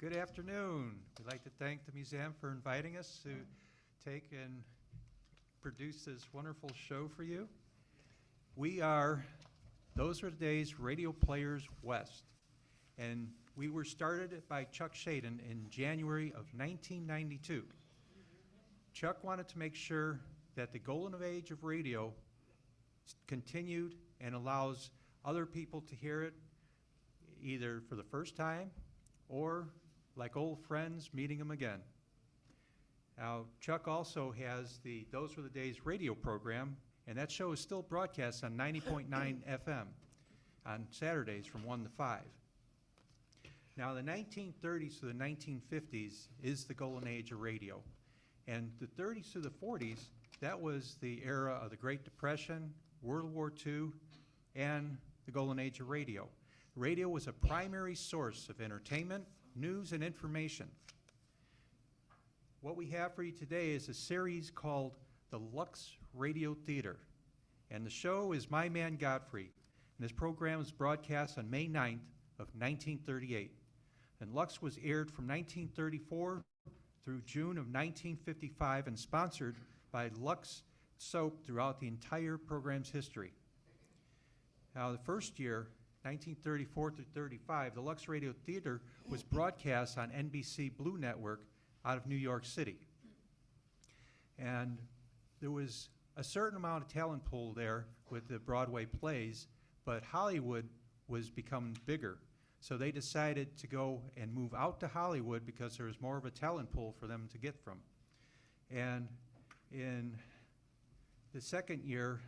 Good afternoon. We'd like to thank the museum for inviting us to take and produce this wonderful show for you. We are Those Were the Days Radio Players West, and we were started by Chuck Shaden in January of 1992. Chuck wanted to make sure that the golden age of radio continued and allows other people to hear it either for the first time or like old friends meeting them again. Now, Chuck also has the Those Were the Days radio program, and that show is still broadcast on 90.9 FM on Saturdays from 1 to 5. Now, the 1930s to the 1950s is the golden age of radio. And the 30s to the 40s, that was the era of the Great Depression, World War II, and the golden age of radio. Radio was a primary source of entertainment, news, and information. What we have for you today is a series called the Lux Radio Theater. And the show is My Man Godfrey. And this program was broadcast on May 9th of 1938. And Lux was aired from 1934 through June of 1955 and sponsored by Lux Soap throughout the entire program's history. Now, the first year, 1934 through 35, the Lux Radio Theater was broadcast on NBC Blue Network out of New York City. And there was a certain amount of talent pool there with the Broadway plays, but Hollywood was becoming bigger. So they decided to go and move out to Hollywood because there was more of a talent pool for them to get from. And in the second year,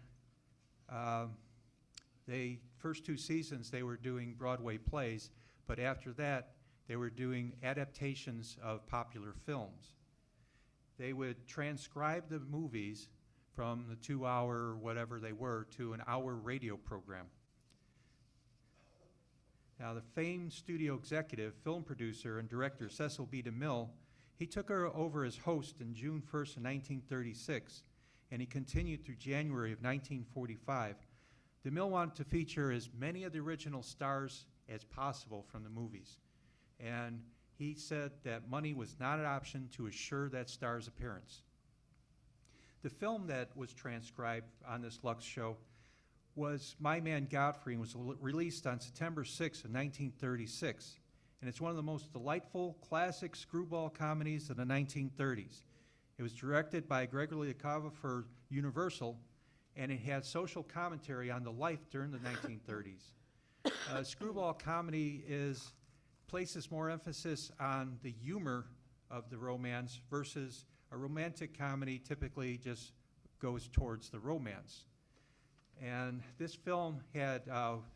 first two seasons they were doing Broadway plays, but after that they were doing adaptations of popular films. They would transcribe the movies from the 2-hour whatever they were to an hour radio program. Now, the famed studio executive, film producer, and director Cecil B Demille, he took her over as host in June 1st of 1936, and he continued through January of 1945. DeMille wanted to feature as many of the original stars as possible from the movies. And he said that money was not an option to assure that star's appearance. The film that was transcribed on this Lux show was My Man Godfrey and was released on September 6 of 1936. And it's one of the most delightful classic screwball comedies of the 1930s. It was directed by Gregory LaCava for Universal, and it had social commentary on the life during the 1930s. Screwball comedy places more emphasis on the humor of the romance versus a romantic comedy typically just goes towards the romance. And this film had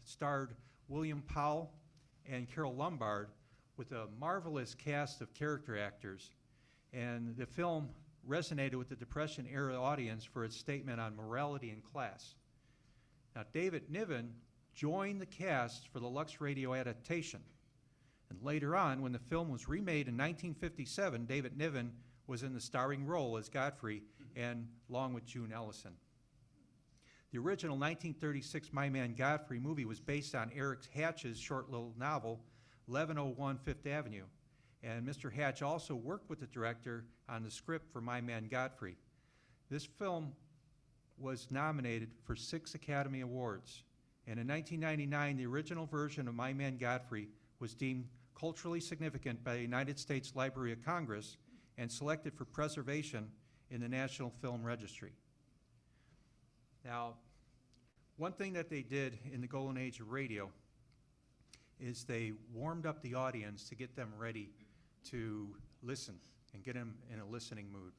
starred William Powell and Carol Lombard with a marvelous cast of character actors. And the film resonated with the Depression-era audience for its statement on morality and class. Now, David Niven joined the cast for the Lux Radio adaptation. And later on, when the film was remade in 1957, David Niven was in the starring role as Godfrey, and along with June Ellison. The original 1936 My Man Godfrey movie was based on Eric Hatch's short little novel, 1101 Fifth Avenue. And Mr. Hatch also worked with the director on the script for My Man Godfrey. This film was nominated for 6 Academy Awards. And in 1999, the original version of My Man Godfrey was deemed culturally significant by the United States Library of Congress and selected for preservation in the National Film Registry. Now, one thing that they did in the golden age of radio is they warmed up the audience to get them ready to listen and get them in a listening mood.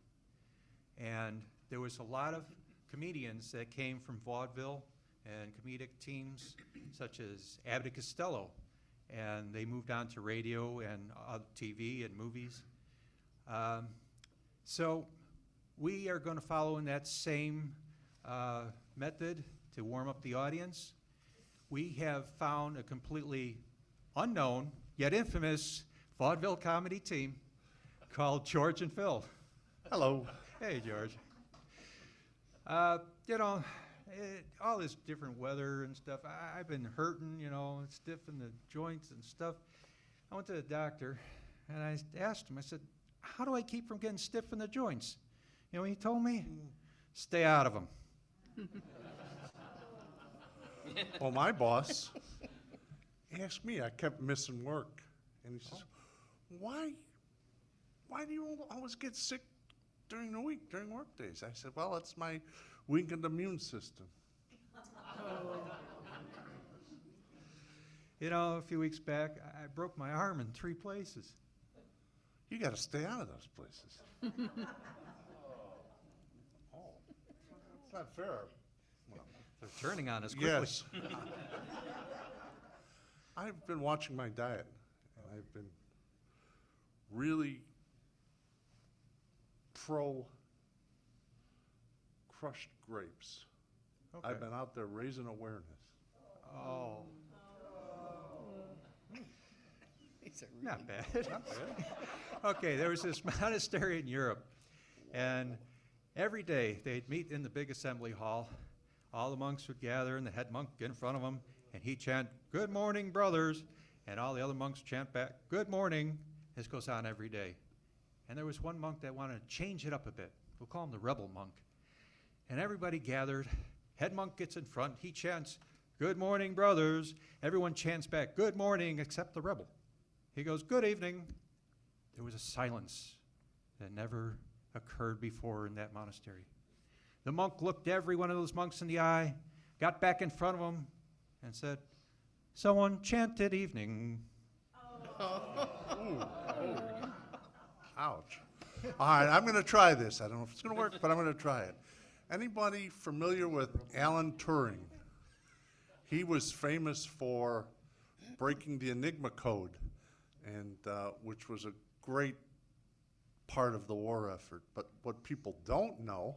And there was a lot of comedians that came from vaudeville and comedic teams such as Abbott Costello, and they moved on to radio and TV and movies. So we are going to follow in that same method to warm up the audience. We have found a completely unknown yet infamous vaudeville comedy team called George and Phil. Hello. Hey, George. All this different weather and stuff. I've been hurting, stiff in the joints and stuff. I went to the doctor, And I asked him, I said, how do I keep from getting stiff in the joints? You know what he told me? Stay out of them. Well, my boss asked me, I kept missing work. And he says, why do you always get sick during the week, during work days? I said, well, it's my weakened immune system. You know, a few weeks back, I broke my arm in 3 places. You got to stay out of those places. Oh, that's not fair. Well, They're turning on us quickly. yes. I've been watching my diet, and I've been really pro crushed grapes. Okay. I've been out there raising awareness. Oh. Not bad. Not bad. Okay, there was this monastery in Europe, and every day they'd meet in the big assembly hall. All the monks would gather, and the head monk in front of them, and he'd chant, "Good morning, brothers," and all the other monks chant back, "Good morning." This goes on every day. And there was one monk that wanted to change it up a bit. We'll call him the rebel monk. And everybody gathered. Head monk gets in front. He chants, "Good morning, brothers." Everyone chants back, "Good morning," except the rebel. He goes, "Good evening." There was a silence that never occurred before in that monastery. The monk looked every one of those monks in the eye, got back in front of them, and said, "Someone chanted evening." Ouch. All right, I'm going to try this. I don't know if it's going to work, but I'm going to try it. Anybody familiar with Alan Turing? He was famous for breaking the Enigma code, and which was a great part of the war effort. But what people don't know,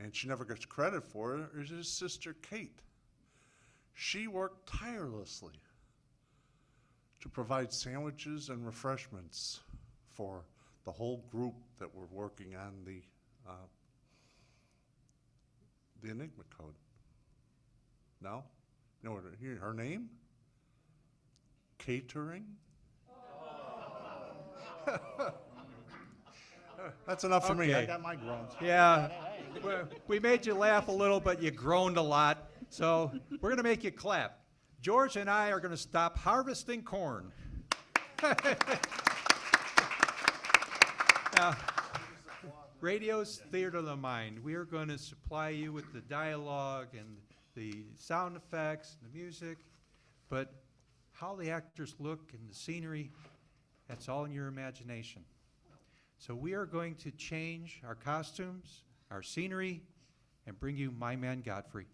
and she never gets credit for it, is his sister Kate. She worked tirelessly to provide sandwiches and refreshments for the whole group that were working on the Enigma code. No? You know what her name? Catering? That's enough for me. I Okay. got my groans. Yeah, we made you laugh a little, but you groaned a lot. So we're going to make you clap. George and I are going to stop harvesting corn. Now, radio's theater of the mind. We are going to supply you with the dialogue and the sound effects and the music, but how the actors look and the scenery, that's all in your imagination. So we are going to change our costumes, our scenery, and bring you My Man Godfrey.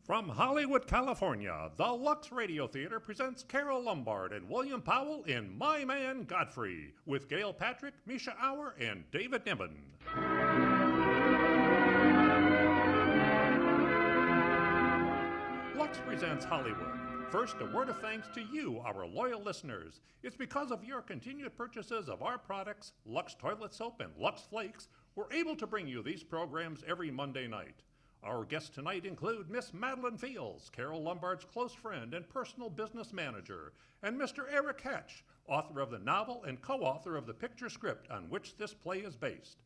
From Hollywood, California, the Lux Radio Theater presents Carol Lombard and William Powell in My Man Godfrey with Gail Patrick, Misha Auer, and David Niven. Lux presents Hollywood. First, a word of thanks to you, our loyal listeners. It's because of your continued purchases of our products, Lux Toilet Soap and Lux Flakes, we're able to bring you these programs every Monday night. Our guests tonight include Miss Madeline Fields, Carol Lombard's close friend and personal business manager, and Mr. Eric Hatch, author of the novel and co-author of the picture script on which this play is based.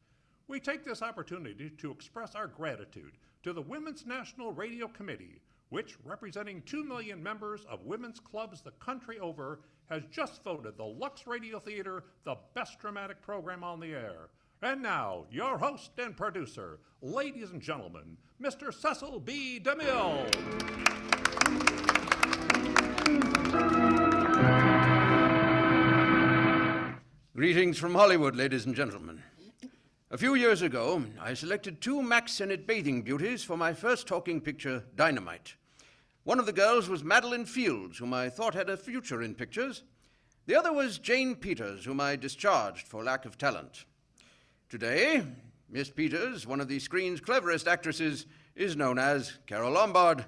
We take this opportunity to express our gratitude to the Women's National Radio Committee, which, representing 2 million members of women's clubs the country over, has just voted the Lux Radio Theater the best dramatic program on the air. And now, your host and producer, ladies and gentlemen, Mr. Cecil B Demille. Greetings from Hollywood, ladies and gentlemen. A few years ago, I selected 2 Max Sennett bathing beauties for my first talking picture, Dynamite. One of the girls was Madeline Fields, whom I thought had a future in pictures. The other was Jane Peters, whom I discharged for lack of talent. Today, Miss Peters, one of the screen's cleverest actresses, is known as Carol Lombard.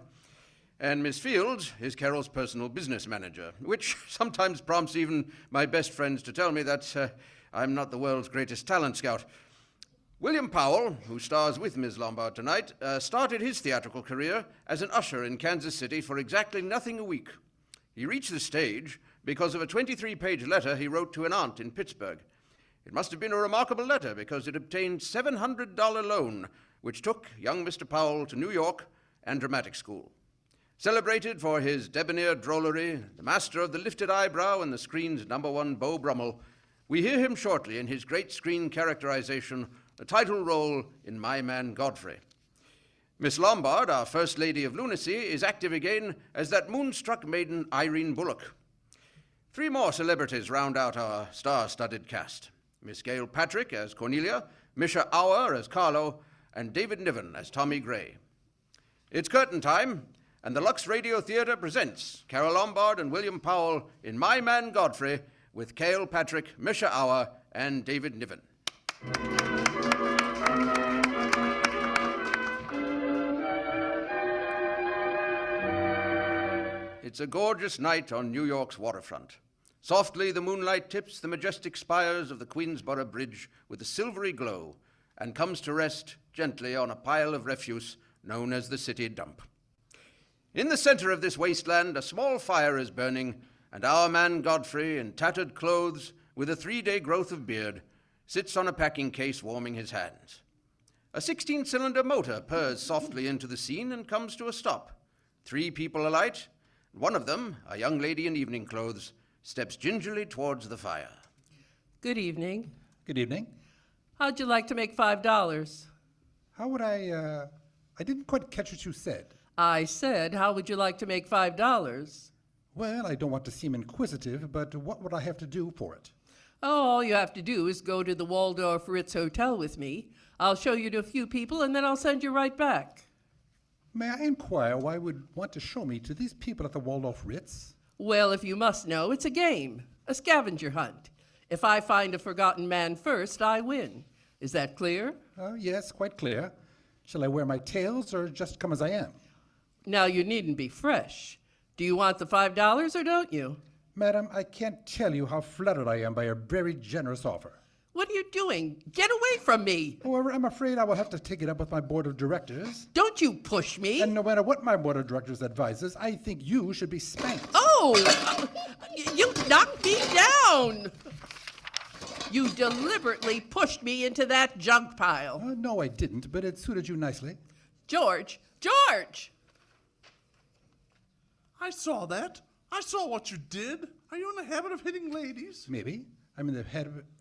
And Miss Fields is Carol's personal business manager, which sometimes prompts even my best friends to tell me that I'm not the world's greatest talent scout. William Powell, who stars with Ms. Lombard tonight, started his theatrical career as an usher in Kansas City for exactly nothing a week. He reached the stage because of a 23-page letter he wrote to an aunt in Pittsburgh. It must have been a remarkable letter because it obtained $700 loan, which took young Mr. Powell to New York and dramatic school. Celebrated for his debonair drollery, the master of the lifted eyebrow and the screen's #1 Beau Brummel, we hear him shortly in his great screen characterization, the title role in My Man Godfrey. Miss Lombard, our First Lady of Lunacy, is active again as that moonstruck maiden Irene Bullock. 3 more celebrities round out our star-studded cast. Miss Gail Patrick as Cornelia, Misha Auer as Carlo, and David Niven as Tommy Gray. It's curtain time, and the Lux Radio Theatre presents Carol Lombard and William Powell in My Man Godfrey with Gail Patrick, Misha Auer, and David Niven. It's a gorgeous night on New York's waterfront. Softly, the moonlight tips the majestic spires of the Queensboro Bridge with a silvery glow and comes to rest gently on a pile of refuse known as the city dump. In the center of this wasteland, a small fire is burning, and our man Godfrey, in tattered clothes with a 3-day growth of beard, sits on a packing case warming his hands. A 16-cylinder motor purrs softly into the scene and comes to a stop. 3 people alight. One of them, a young lady in evening clothes, steps gingerly towards the fire. Good evening. Good evening. How'd you like to make $5? How would I didn't quite catch what you said. I said, how would you like to make $5? Well, I don't want to seem inquisitive, but what would I have to do for it? Oh, all you have to do is go to the Waldorf Ritz Hotel with me. I'll show you to a few people, and then I'll send you right back. May I inquire why you would want to show me to these people at the Waldorf Ritz? Well, if you must know, it's a game, a scavenger hunt. If I find a forgotten man first, I win. Is that clear? Yes, quite clear. Shall I wear my tails or just come as I am? Now, you needn't be fresh. Do you want the $5 or don't you? Madam, I can't tell you how flattered I am by your very generous offer. What are you doing? Get away from me! However, I'm afraid I will have to take it up with my board of directors. Don't you push me! And no matter what my board of directors advises, I think you should be spanked. Oh! You knocked me down! You deliberately pushed me into that junk pile. No, I didn't, but it suited you nicely. George! George! I saw that. I saw what you did. Are you in the habit of hitting ladies? Maybe. I'm in the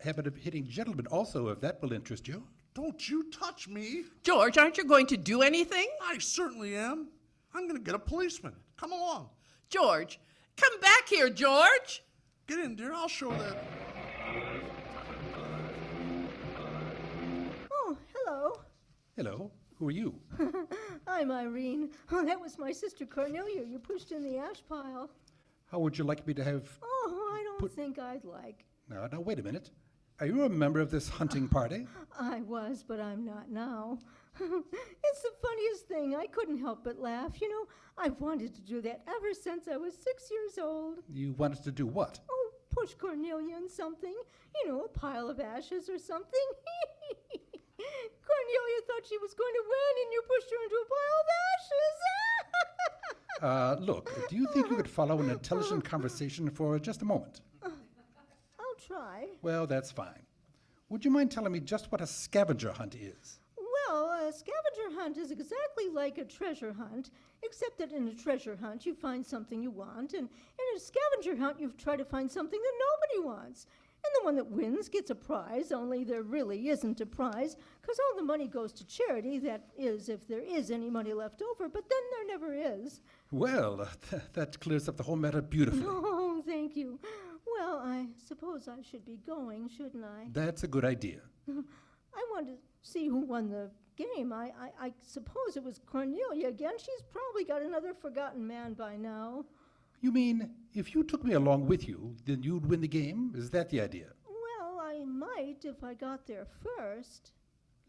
habit of hitting gentlemen also, if that will interest you. Don't you touch me. George, aren't you going to do anything? I certainly am. I'm going to get a policeman. Come along. George, come back here, George! Get in, dear. I'll show that. Oh, hello. Hello, who are you? I'm Irene. Oh, that was my sister Cornelia you pushed in the ash pile. How would you like me to have... Oh, I don't think I'd like. Now, wait a minute. Are you a member of this hunting party? I was, but I'm not now. It's the funniest thing. I couldn't help but laugh. You know, I've wanted to do that ever since I was 6 years old. You wanted to do what? Oh, push Cornelia in something. You know, a pile of ashes or something. Cornelia thought she was going to win, and you pushed her into a pile of ashes. Look, do you think you could follow an intelligent conversation for just a moment? I'll try. Well, that's fine. Would you mind telling me just what a scavenger hunt is? Well, a scavenger hunt is exactly like a treasure hunt, except that in a treasure hunt you find something you want, and in a scavenger hunt you try to find something that nobody wants. And the one that wins gets a prize, only there really isn't a prize, because all the money goes to charity, that is, if there is any money left over, but then there never is. Well, that clears up the whole matter beautifully. Oh, thank you. Well, I suppose I should be going, shouldn't I? That's a good idea. I want to see who won the game. I suppose it was Cornelia again. She's probably got another forgotten man by now. You mean, if you took me along with you, then you'd win the game? Is that the idea? Well, I might if I got there first.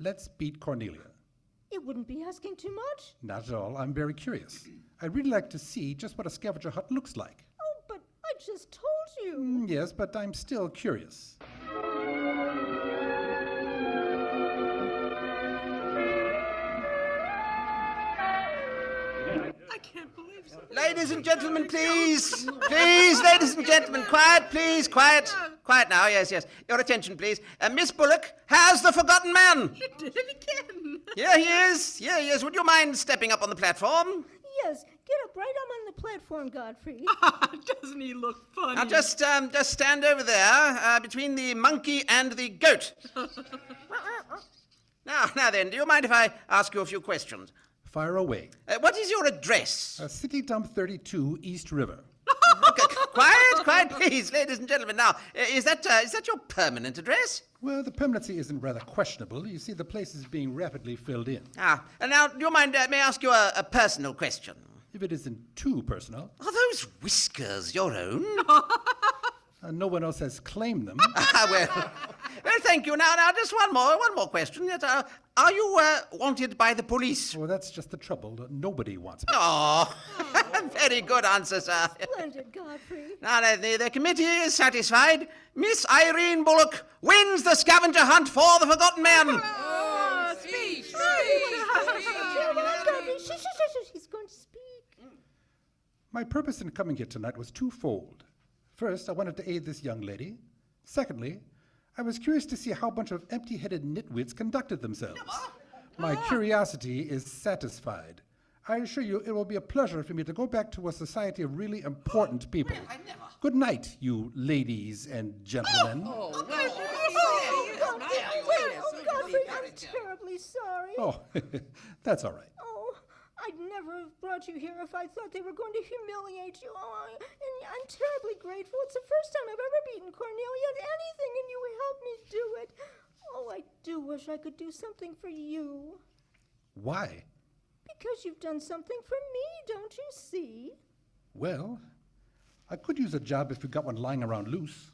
Let's beat Cornelia. It wouldn't be asking too much. Not at all. I'm very curious. I'd really like to see just what a scavenger hunt looks like. Oh, but I just told you. Yes, but I'm still curious. I can't believe so. Ladies and gentlemen, please. Please, ladies and gentlemen, quiet, please, quiet. Quiet now, yes, yes. Your attention, please. Miss Bullock has the forgotten man. You did it again. Here he is. Here he is. Would you mind stepping up on the platform? Yes, get up right up on the platform, Godfrey. Doesn't he look funny? Now just stand over there, between the monkey and the goat. Now then, do you mind if I ask you a few questions? Fire away. What is your address? City Dump 32, East River. Okay, quiet, please, ladies and gentlemen. Now, is that your permanent address? Well, the permanency isn't rather questionable. You see, the place is being rapidly filled in. And now, do you mind, may I ask you a personal question? If it isn't too personal, Are those whiskers your own? no one else has claimed them. Well, thank you. Now, just one more question. Are you wanted by the police? Well, that's just the trouble. Nobody wants me. Oh, very good answer, sir. Splendid, Godfrey. Now, the committee is satisfied. Miss Irene Bullock wins the scavenger hunt for the forgotten man. Speech. Godfrey, shush, he's going to speak. My purpose in coming here tonight was twofold. First, I wanted to aid this young lady. Secondly, I was curious to see how a bunch of empty-headed nitwits conducted themselves. My curiosity is satisfied. I assure you it will be a pleasure for me to go back to a society of really important people. Good night, you ladies and gentlemen. Godfrey, I'm terribly sorry. Oh, that's all right. Oh, I'd never have brought you here if I thought they were going to humiliate you. Oh, and I'm terribly grateful. It's the first time I've ever beaten Cornelia at anything, and you helped me do it. Oh, I do wish I could do something for you. Why? Because you've done something for me, don't you see? Well, I could use a job if you got one lying around loose.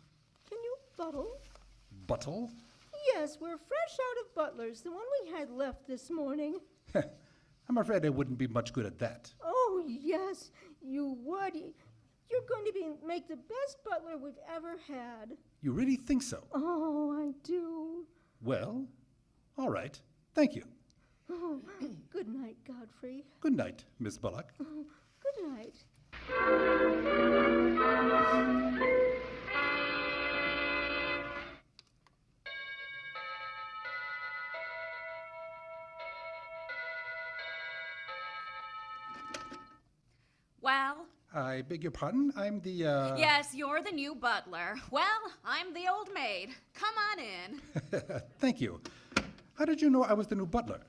Can you buttle? Buttle? Yes, we're fresh out of Butler's, the one we had left this morning. I'm afraid I wouldn't be much good at that. Oh, yes, you would. You're going to make the best butler we've ever had. You really think so? Oh, I do. Well, all right. Thank you. Oh, good night, Godfrey. Good night, Miss Bullock. Oh, good night. Well, I beg your pardon? I'm the, yes, you're the new butler. Well, I'm the old maid. Come on in. Thank you. How did you know I was the new butler?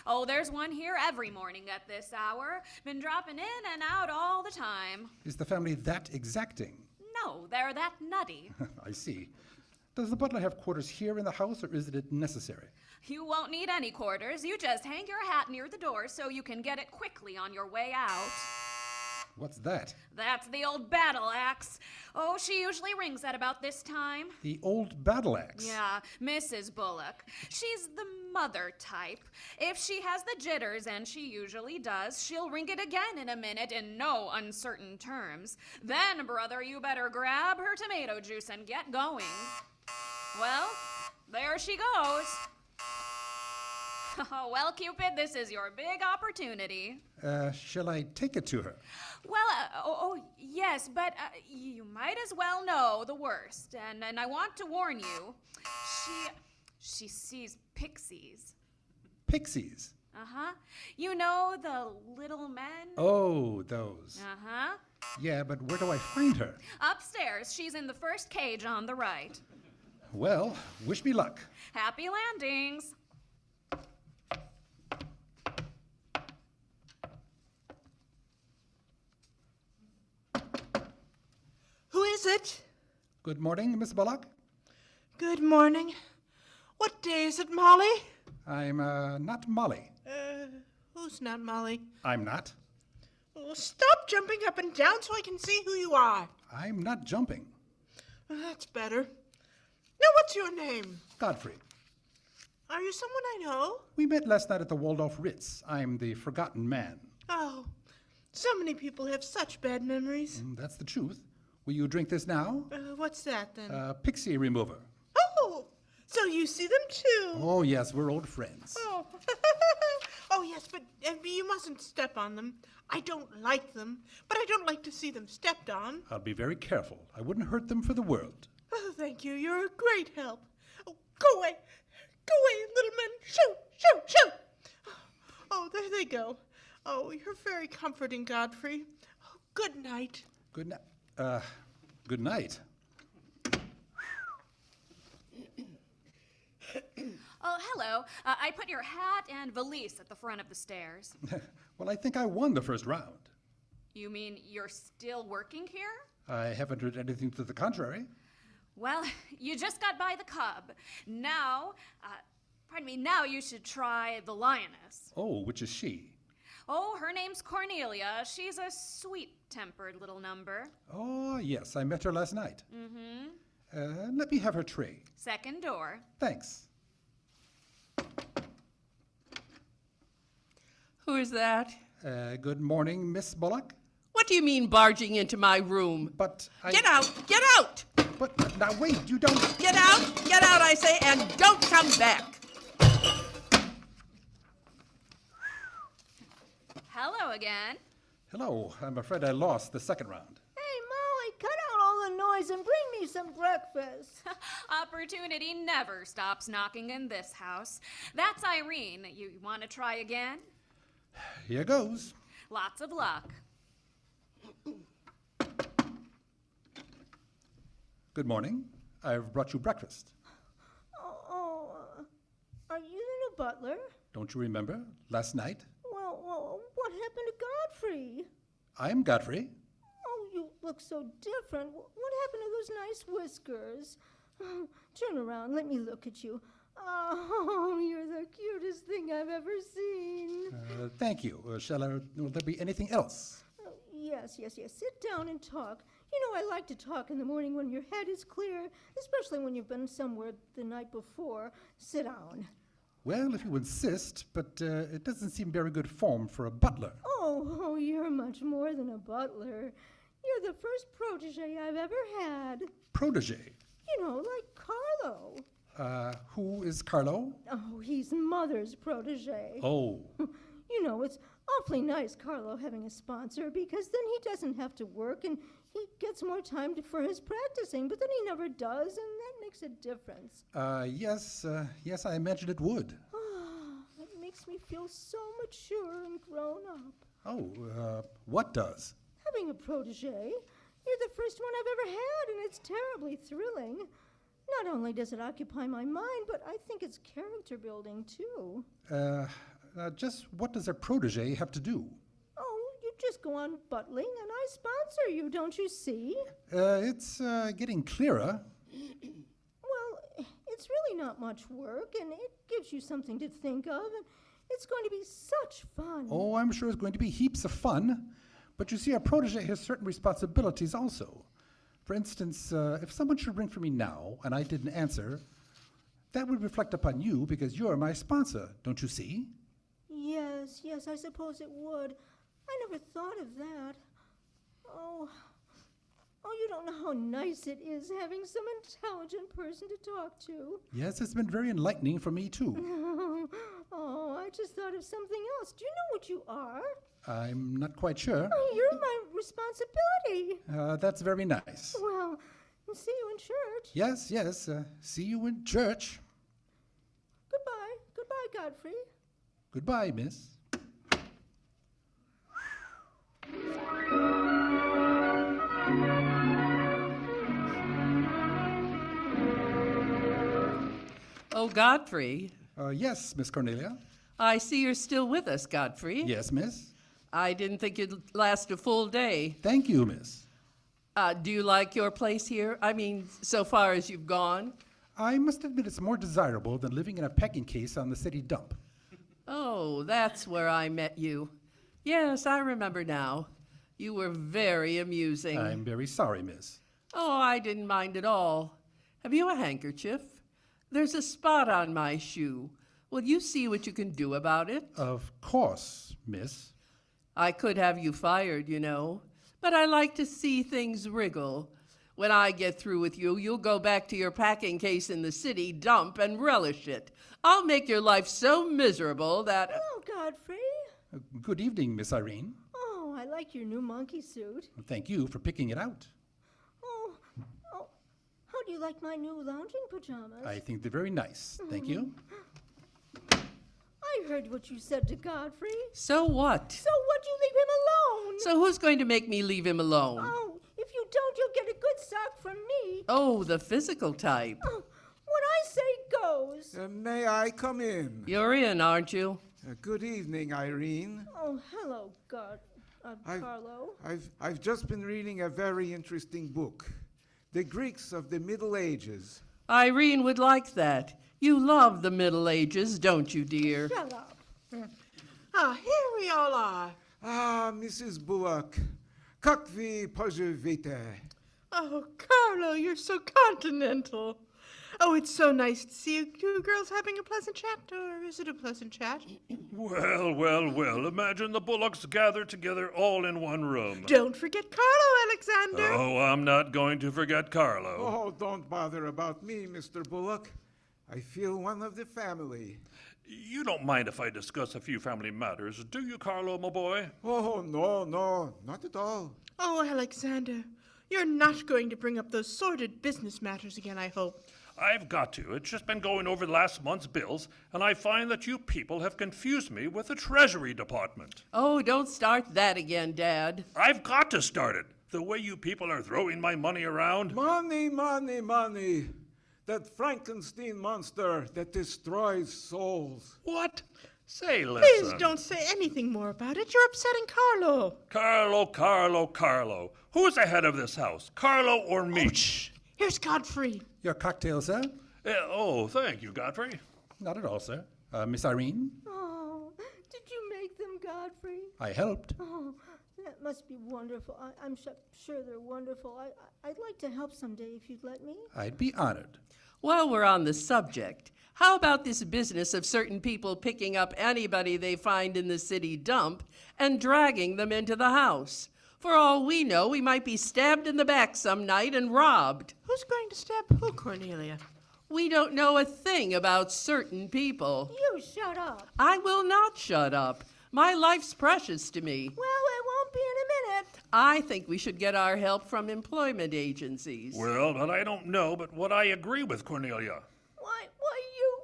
Oh, there's one here every morning at this hour. Been dropping in and out all the time. Is the family that exacting? No, they're that nutty. I see. Does the butler have quarters here in the house, or is it necessary? You won't need any quarters. You just hang your hat near the door so you can get it quickly on your way out. What's that? That's the old battle axe. Oh, she usually rings at about this time. The old battle axe? Yeah, Mrs. Bullock. She's the mother type. If she has the jitters, and she usually does, she'll ring it again in a minute in no uncertain terms. Then, brother, you better grab her tomato juice and get going. Well, there she goes. Oh, well, Cupid, this is your big opportunity. Shall I take it to her? Well, yes, but you might as well know the worst. And I want to warn you, she sees pixies. Pixies? Uh-huh. You know, the little men? Oh, those. Uh-huh. Yeah, but where do I find her? Upstairs. She's in the first cage on the right. Well, wish me luck. Happy landings. Who is it? Good morning, Miss Bullock. Good morning. What day is it, Molly? I'm, not Molly. Who's not Molly? I'm not. Oh, stop jumping up and down so I can see who you are. I'm not jumping. That's better. Now, what's your name? Godfrey. Are you someone I know? We met last night at the Waldorf Ritz. I'm the forgotten man. Oh, so many people have such bad memories. That's the truth. Will you drink this now? What's that then? Pixie remover. Oh, so you see them too. Oh, yes, we're old friends. Oh, oh yes, but you mustn't step on them. I don't like them, but I don't like to see them stepped on. I'll be very careful. I wouldn't hurt them for the world. Oh, thank you. You're a great help. Oh, go away. Go away, little men. Shoo, shoo, shoo. Oh, there they go. Oh, you're very comforting, Godfrey. Oh, good night. Good night. Good night. Oh, hello. I put your hat and valise at the front of the stairs. Well, I think I won the first round. You mean you're still working here? I haven't heard anything to the contrary. Well, you just got by the cub. Now, now you should try the lioness. Oh, which is she? Oh, her name's Cornelia. She's a sweet-tempered little number. Oh, yes, I met her last night. Mm-hmm. Let me have her tray. Second door. Thanks. Who is that? Good morning, Miss Bullock. What do you mean barging into my room? But I... Get out! Get out! But now wait, you don't... Get out, I say, and don't come back! Hello again. Hello, I'm afraid I lost the second round. Hey, Molly, cut out all the noise and bring me some breakfast. Opportunity never stops knocking in this house. That's Irene. You want to try again? Here goes. Lots of luck. Good morning. I've brought you breakfast. Are you the new butler? Don't you remember? Last night? Well, what happened to Godfrey? I'm Godfrey. Oh, you look so different. What happened to those nice whiskers? Oh, turn around, let me look at you. Oh, you're the cutest thing I've ever seen. Thank you. Will there be anything else? Yes. Sit down and talk. You know, I like to talk in the morning when your head is clear, especially when you've been somewhere the night before. Sit down. Well, if you insist, but it doesn't seem very good form for a butler. Oh, you're much more than a butler. You're the first protege I've ever had. Protege? You know, like Carlo. Who is Carlo? Oh, he's Mother's protege. Oh. You know, it's awfully nice, Carlo, having a sponsor, because then he doesn't have to work and he gets more time for his practicing, but then he never does, and that makes a difference. Yes, I imagine it would. It makes me feel so mature and grown up. Oh, what does? Having a protege. You're the first one I've ever had, and it's terribly thrilling. Not only does it occupy my mind, but I think it's character building, too. Just what does a protege have to do? Oh, you just go on butling, and I sponsor you, don't you see? It's getting clearer. Well, it's really not much work, and it gives you something to think of, and it's going to be such fun. Oh, I'm sure it's going to be heaps of fun. But you see, a protege has certain responsibilities also. For instance, if someone should ring for me now, and I didn't answer, that would reflect upon you because you're my sponsor, don't you see? Yes, I suppose it would. I never thought of that. Oh, you don't know how nice it is having some intelligent person to talk to. Yes, it's been very enlightening for me, too. Oh, I just thought of something else. Do you know what you are? I'm not quite sure. Oh, you're my responsibility. That's very nice. Well, see you in church. Yes, see you in church. Goodbye, Godfrey. Goodbye, miss. Oh, Godfrey. Yes, Miss Cornelia. I see you're still with us, Godfrey. Yes, miss. I didn't think you'd last a full day. Thank you, miss. Do you like your place here? I mean, so far as you've gone? I must admit it's more desirable than living in a packing case on the city dump. Oh, that's where I met you. Yes, I remember now. You were very amusing. I'm very sorry, miss. Oh, I didn't mind at all. Have you a handkerchief? There's a spot on my shoe. Will you see what you can do about it? Of course, miss. I could have you fired, you know, but I like to see things wriggle. When I get through with you, you'll go back to your packing case in the city dump and relish it. I'll make your life so miserable that... Oh, Godfrey. Good evening, Miss Irene. Oh, I like your new monkey suit. Thank you for picking it out. Oh, how do you like my new lounging pajamas? I think they're very nice. Thank you. I heard what you said to Godfrey. So what? So what, you leave him alone? So who's going to make me leave him alone? Oh, if you don't, you'll get a good sock from me. Oh, the physical type. Oh, what I say goes. May I come in? You're in, aren't you? Good evening, Irene. Oh, hello, Carlo. I've just been reading a very interesting book, The Greeks of the Middle Ages. Irene would like that. You love the Middle Ages, don't you, dear? Shut up. Ah, here we all are. Ah, Mrs. Bullock, как вы поживаете? Oh, Carlo, you're so continental. Oh, it's so nice to see you two girls having a pleasant chat, or is it a pleasant chat? Well, well, well, imagine the Bullocks gathered together all in one room. Don't forget Carlo, Alexander. Oh, I'm not going to forget Carlo. Oh, don't bother about me, Mr. Bullock. I feel one of the family. You don't mind if I discuss a few family matters, do you, Carlo, my boy? Oh, no, not at all. Oh, Alexander, you're not going to bring up those sordid business matters again, I hope. I've got to. It's just been going over last month's bills, and I find that you people have confused me with the Treasury Department. Oh, don't start that again, Dad. I've got to start it. The way you people are throwing my money around. Money, money, money. That Frankenstein monster that destroys souls. What? Say, listen. Please don't say anything more about it. You're upsetting Carlo. Carlo. Who's the head of this house, Carlo or me? Oh, shh. Here's Godfrey. Your cocktail, sir? Oh, thank you, Godfrey. Not at all, sir. Miss Irene? Oh, did you make them, Godfrey? I helped. Oh, that must be wonderful. I'm sure they're wonderful. I'd like to help someday if you'd let me. I'd be honored. While we're on the subject, how about this business of certain people picking up anybody they find in the city dump and dragging them into the house? For all we know, we might be stabbed in the back some night and robbed. Who's going to stab who, Cornelia? We don't know a thing about certain people. You shut up. I will not shut up. My life's precious to me. Well, it won't be in a minute. I think we should get our help from employment agencies. Well, but I don't know, but what I agree with Cornelia. Why, you...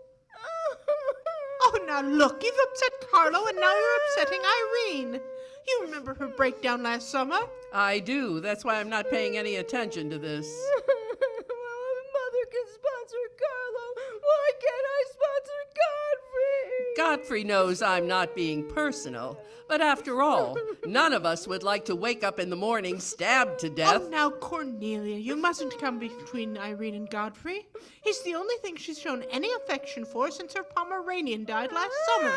Oh, now look, you've upset Carlo, and now you're upsetting Irene. You remember her breakdown last summer? I do. That's why I'm not paying any attention to this. Well, if Mother can sponsor Carlo, why can't I sponsor Godfrey? Godfrey knows I'm not being personal, but after all, none of us would like to wake up in the morning stabbed to death. Oh, now, Cornelia, you mustn't come between Irene and Godfrey. He's the only thing she's shown any affection for since her Pomeranian died last summer.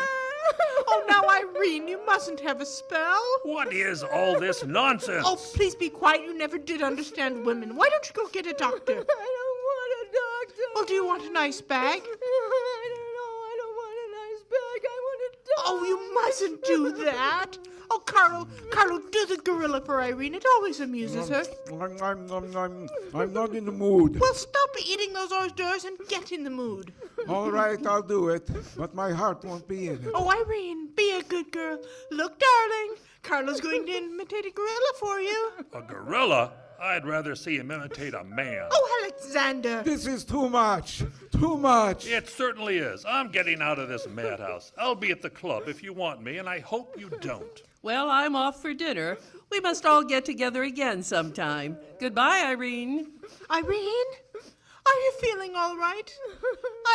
Oh, now, Irene, you mustn't have a spell. What is all this nonsense? Oh, please be quiet. You never did understand women. Why don't you go get a doctor? I don't want a doctor. Well, do you want an ice bag? I don't know. I don't want a nice bag. I want a dog. Oh, you mustn't do that. Oh, Carlo, do the gorilla for Irene. It always amuses her. I'm not in the mood. Well, stop eating those hors d'oeuvres and get in the mood. All right, I'll do it, but my heart won't be in it. Oh, Irene, be a good girl. Look, darling, Carlo's going to imitate a gorilla for you. A gorilla? I'd rather see him imitate a man. Oh, Alexander. This is too much. Too much. It certainly is. I'm getting out of this madhouse. I'll be at the club if you want me, and I hope you don't. Well, I'm off for dinner. We must all get together again sometime. Goodbye, Irene. Irene? Are you feeling all right?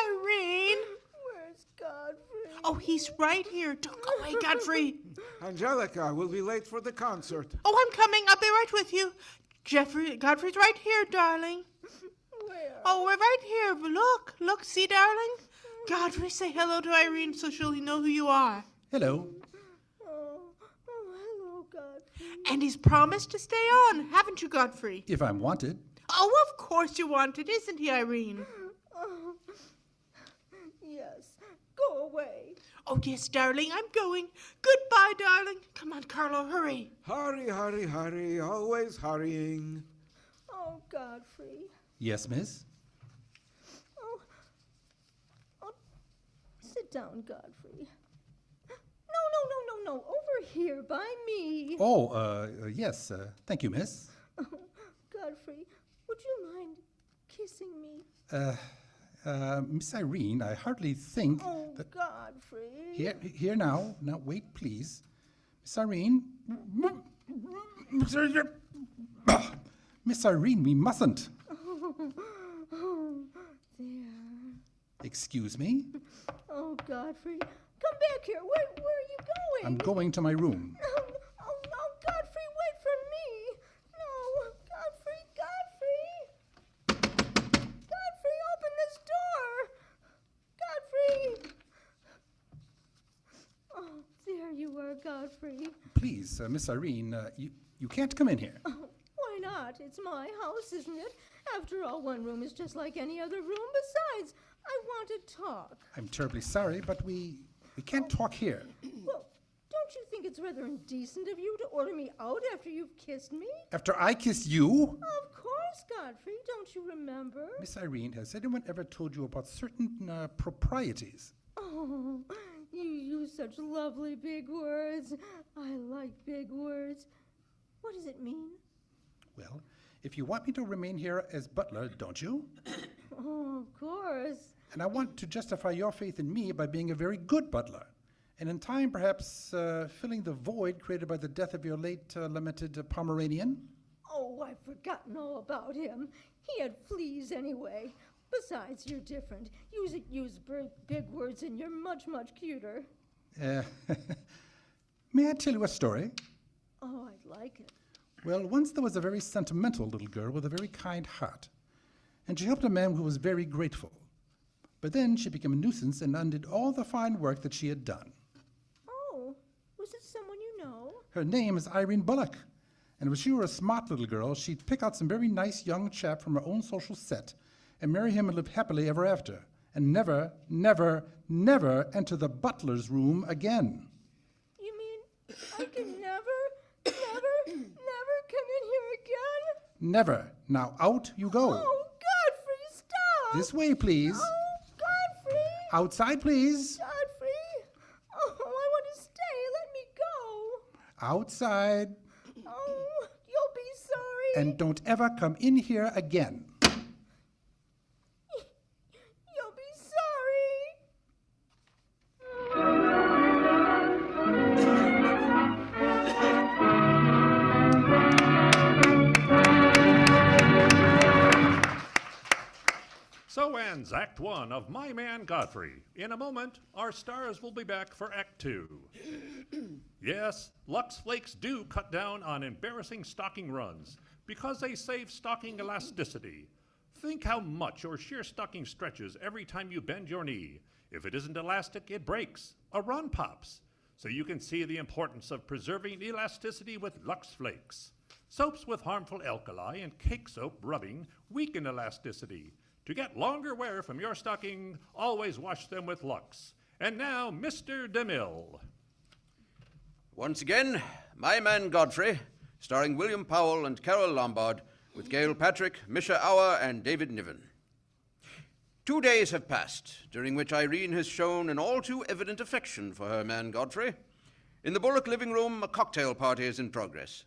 Irene? Where's Godfrey? Oh, he's right here. Don't go away, Godfrey. Angelica, we'll be late for the concert. Oh, I'm coming. I'll be right with you. Godfrey's right here, darling. Where? Oh, we're right here. Look, see, darling? Godfrey, say hello to Irene so she'll know who you are. Hello. Oh, hello, Godfrey. And he's promised to stay on, haven't you, Godfrey? If I'm wanted. Oh, of course you want it, isn't he, Irene? Oh, yes. Go away. Oh, yes, darling, I'm going. Goodbye, darling. Come on, Carlo, hurry. Hurry, hurry, hurry, always hurrying. Oh, Godfrey. Yes, miss? Oh, sit down, Godfrey. No. Over here by me. Oh, yes. Thank you, miss. Oh, Godfrey, would you mind kissing me? Miss Irene, I hardly think Oh, that... Godfrey. Here now. Now, wait, please. Miss Irene... Miss Irene, we mustn't. Oh, there. Excuse me? Oh, Godfrey, come back here. Where are you going? I'm going to my room. Oh, Godfrey, wait for me. No, Godfrey. Godfrey, open this door. Godfrey. Oh, there you are, Godfrey. Please, Miss Irene, you can't come in here. Why not? It's my house, isn't it? After all, one room is just like any other room. Besides, I want to talk. I'm terribly sorry, but we can't talk here. Well, don't you think it's rather indecent of you to order me out after you've kissed me? After I kissed you? Of course, Godfrey. Don't you remember? Miss Irene, has anyone ever told you about certain proprieties? Oh, you use such lovely big words. I like big words. What does it mean? Well, if you want me to remain here as butler, don't you? Oh, of course. And I want to justify your faith in me by being a very good butler. And in time, perhaps filling the void created by the death of your late lamented Pomeranian. Oh, I've forgotten all about him. He had fleas anyway. Besides, you're different. Use big words and you're much, much cuter. May I tell you a story? Oh, I'd like it. Well, once there was a very sentimental little girl with a very kind heart, and she helped a man who was very grateful. But then she became a nuisance and undid all the fine work that she had done. Oh, was it someone you know? Her name is Irene Bullock, and if she were a smart little girl, she'd pick out some very nice young chap from her own social set and marry him and live happily ever after, and never, never, never enter the butler's room again. You mean I can never come in here again? Never. Now out you go. Oh, Godfrey, stop! This way, please. Oh, Godfrey! Outside, please. Godfrey! Oh, I want to stay. Let me go. Outside. Oh, you'll be sorry. And don't ever come in here again. You'll be sorry. So ends Act 1 of My Man Godfrey. In a moment, our stars will be back for Act 2. Yes, Lux Flakes do cut down on embarrassing stocking runs because they save stocking elasticity. Think how much your sheer stocking stretches every time you bend your knee. If it isn't elastic, it breaks. A run pops. So you can see the importance of preserving elasticity with Lux Flakes. Soaps with harmful alkali and cake soap rubbing weaken elasticity. To get longer wear from your stocking, always wash them with Lux. And now, Mr. DeMille. Once again, My Man Godfrey, starring William Powell and Carol Lombard, with Gail Patrick, Misha Auer, and David Niven. 2 days have passed, during which Irene has shown an all too evident affection for her man Godfrey. In the Bullock living room, a cocktail party is in progress.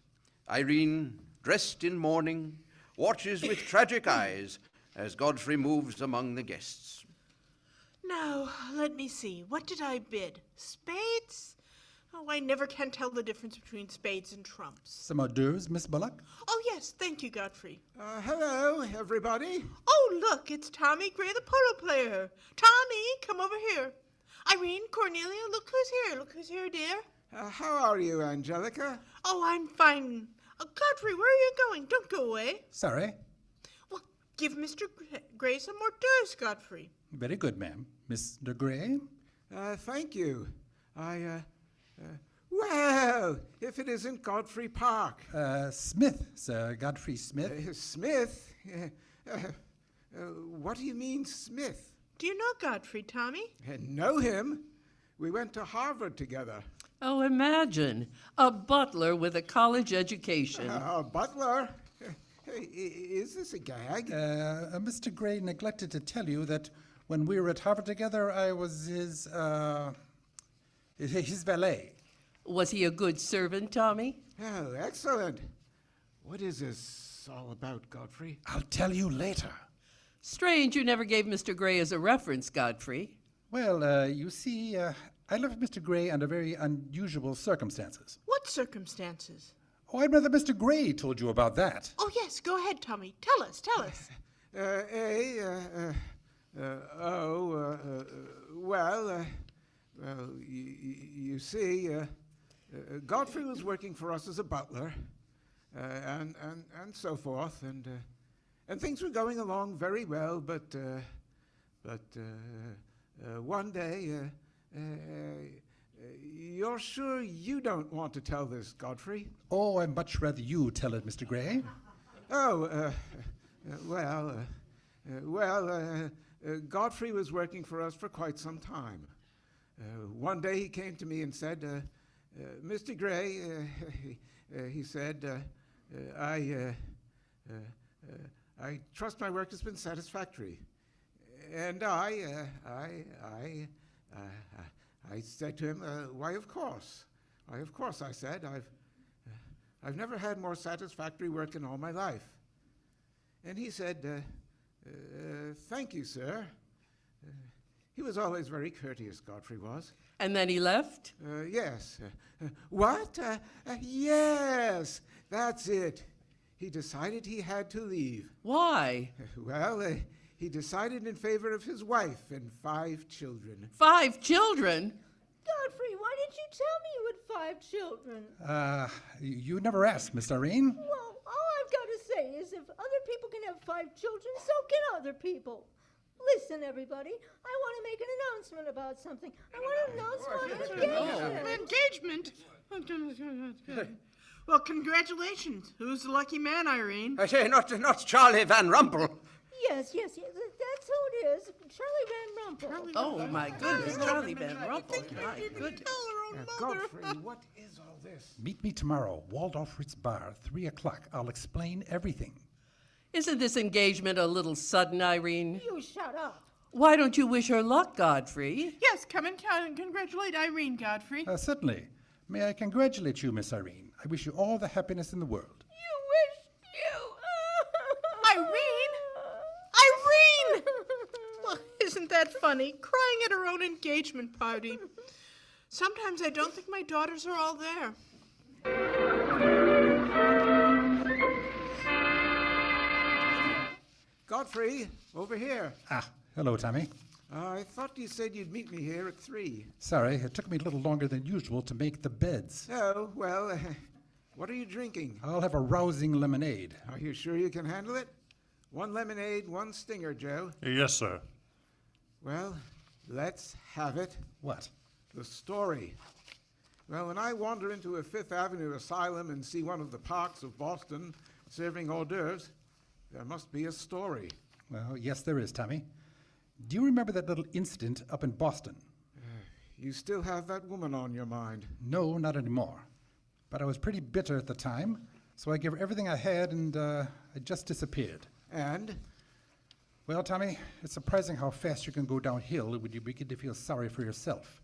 Irene, dressed in mourning, watches with tragic eyes as Godfrey moves among the guests. Now, let me see. What did I bid? Spades? Oh, I never can tell the difference between spades and trumps. Some hors d'oeuvres, Miss Bullock? Oh, yes, thank you, Godfrey. Hello, everybody. Oh, look, it's Tommy Gray, the polo player. Tommy, come over here. Irene, Cornelia, look who's here, dear. How are you, Angelica? Oh, I'm fine. Godfrey, where are you going? Don't go away. Sorry. Well, give Mr. Gray some hors d'oeuvres, Godfrey. Very good, ma'am. Mr. Gray? Thank you. Well, if it isn't Godfrey Park. Smith, Sir Godfrey Smith. Smith? What do you mean, Smith? Do you know Godfrey, Tommy? Know him? We went to Harvard together. Oh, imagine a butler with a college education. Butler? Hey, is this a gag? Mr. Gray neglected to tell you that when we were at Harvard together, I was his valet. Was he a good servant, Tommy? Oh, excellent. What is this all about, Godfrey? I'll tell you later. Strange you never gave Mr. Gray as a reference, Godfrey. Well, you see, I left Mr. Gray under very unusual circumstances. What circumstances? Oh, I'd rather Mr. Gray told you about that. Oh, yes, go ahead, Tommy. Tell us, tell us. You see, Godfrey was working for us as a butler, and so forth, and things were going along very well, but one day, you're sure you don't want to tell this, Godfrey? Oh, I'd much rather you tell it, Mr. Gray. Godfrey was working for us for quite some time. One day he came to me and said, Mr. Gray, he said, I trust my work has been satisfactory. And I said to him, why, of course. Why, of course, I said. I've never had more satisfactory work in all my life. And he said, thank you, sir. He was always very courteous, Godfrey was. And then he left? Yes. What? Yes, that's it. He decided he had to leave. Why? Well, he decided in favor of his wife and 5 children. 5 children? Godfrey, why didn't you tell me you had 5 children? You never asked, Miss Irene. Well, all I've got to say is if other people can have 5 children, so can other people. Listen, everybody, I want to make an announcement about something. I want to announce my engagement. Engagement? Well, congratulations. Who's the lucky man, Irene? I say, not Charlie Van Rumple. Yes, that's who it is. Charlie Van Rumple. Oh, my goodness, Charlie Van Rumple. My goodness. Godfrey, what is all this? Meet me tomorrow, Waldorf Ritz Bar, 3 o'clock. I'll explain everything. Isn't this engagement a little sudden, Irene? You shut up. Why don't you wish her luck, Godfrey? Yes, come and congratulate Irene, Godfrey. Certainly. May I congratulate you, Miss Irene? I wish you all the happiness in the world. Irene? Irene! Well, isn't that funny? Crying at her own engagement party. Sometimes I don't think my daughters are all there. Godfrey, over here. Hello, Tommy. I thought you said you'd meet me here at 3. Sorry, it took me a little longer than usual to make the beds. Oh, well, what are you drinking? I'll have a rousing lemonade. Are you sure you can handle it? 1 lemonade, 1 stinger, Joe. Yes, sir. Well, let's have it. What? The story. Well, when I wander into a Fifth Avenue asylum and see one of the parks of Boston serving hors d'oeuvres, there must be a story. Well, yes, there is, Tommy. Do you remember that little incident up in Boston? You still have that woman on your mind. No, not anymore. But I was pretty bitter at the time, so I gave her everything I had and it just disappeared. And? Well, Tommy, it's surprising how fast you can go downhill when you begin to feel sorry for yourself.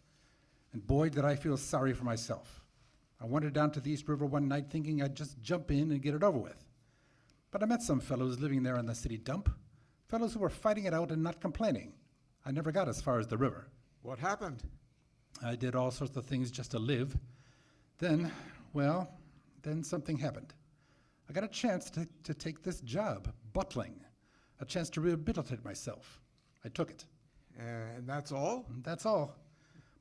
And boy, did I feel sorry for myself. I wandered down to the East River one night thinking I'd just jump in and get it over with. But I met some fellows living there on the city dump, fellows who were fighting it out and not complaining. I never got as far as the river. What happened? I did all sorts of things just to live. Then something happened. I got a chance to take this job, butling, a chance to rehabilitate myself. I took it. And that's all? That's all.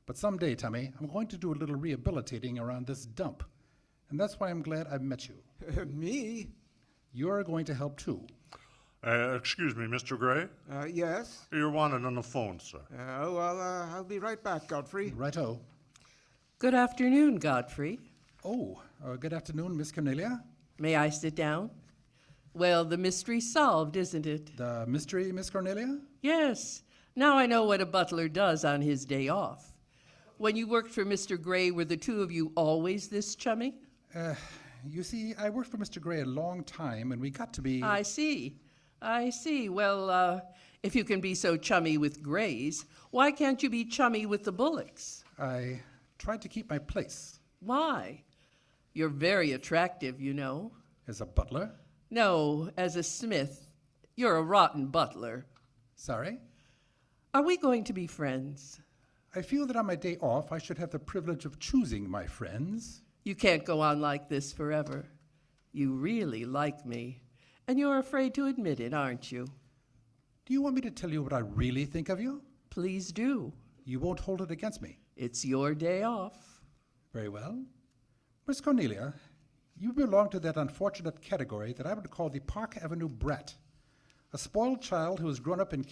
But someday, Tommy, I'm going to do a little rehabilitating around this dump. And that's why I'm glad I met you. Me? You're going to help too. Excuse me, Mr. Gray? Yes? You're wanted on the phone, sir. I'll be right back, Godfrey. Righto. Good afternoon, Godfrey. Oh, good afternoon, Miss Cornelia. May I sit down? Well, the mystery's solved, isn't it? The mystery, Miss Cornelia? Yes. Now I know what a butler does on his day off. When you worked for Mr. Gray, were the two of you always this chummy? You see, I worked for Mr. Gray a long time, and we got to be... I see. Well, if you can be so chummy with Grays, why can't you be chummy with the Bullocks? I tried to keep my place. Why? You're very attractive, you know. As a butler? No, as a smith. You're a rotten butler. Sorry? Are we going to be friends? I feel that on my day off, I should have the privilege of choosing my friends. You can't go on like this forever. You really like me, and you're afraid to admit it, aren't you? Do you want me to tell you what I really think of you? Please do. You won't hold it against me. It's your day off. Very well. Miss Cornelia, you belong to that unfortunate category that I would call the Park Avenue brat. A spoiled child who has grown up in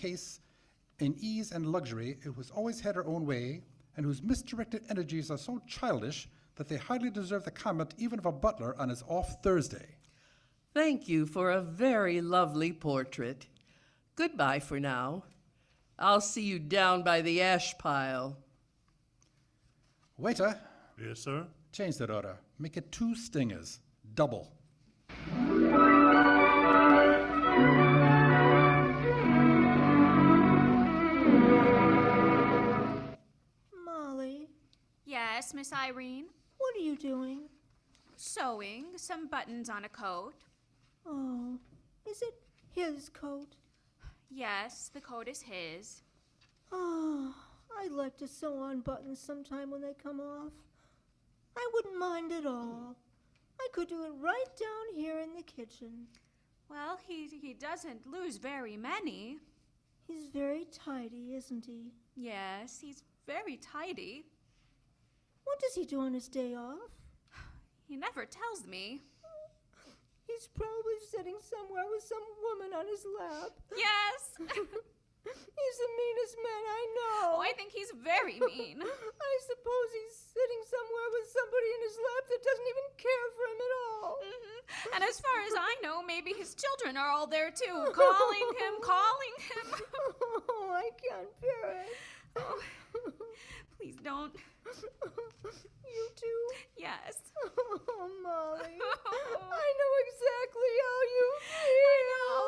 ease and luxury, who has always had her own way, and whose misdirected energies are so childish that they hardly deserve the comment even of a butler on his off Thursday. Thank you for a very lovely portrait. Goodbye for now. I'll see you down by the ash pile. Waiter, Yes, sir? change that order. Make it 2 stingers. Double. Molly, Yes, Miss Irene? what are you doing? Sewing some buttons on a coat. Oh, is it his coat? Yes, the coat is his. Oh, I'd like to sew on buttons sometime when they come off. I wouldn't mind at all. I could do it right down here in the kitchen. Well, he doesn't lose very many. He's very tidy, isn't he? Yes, he's very tidy. What does he do on his day off? He never tells me. He's probably sitting somewhere with some woman on his lap. Yes. He's the meanest man I know. Oh, I think he's very mean. I suppose he's sitting somewhere with somebody in his lap that doesn't even care for him at all. And as far as I know, maybe his children are all there too, calling him. Oh, I can't bear it. Oh, please don't. You too? Yes. Oh, Molly. I know exactly how you feel.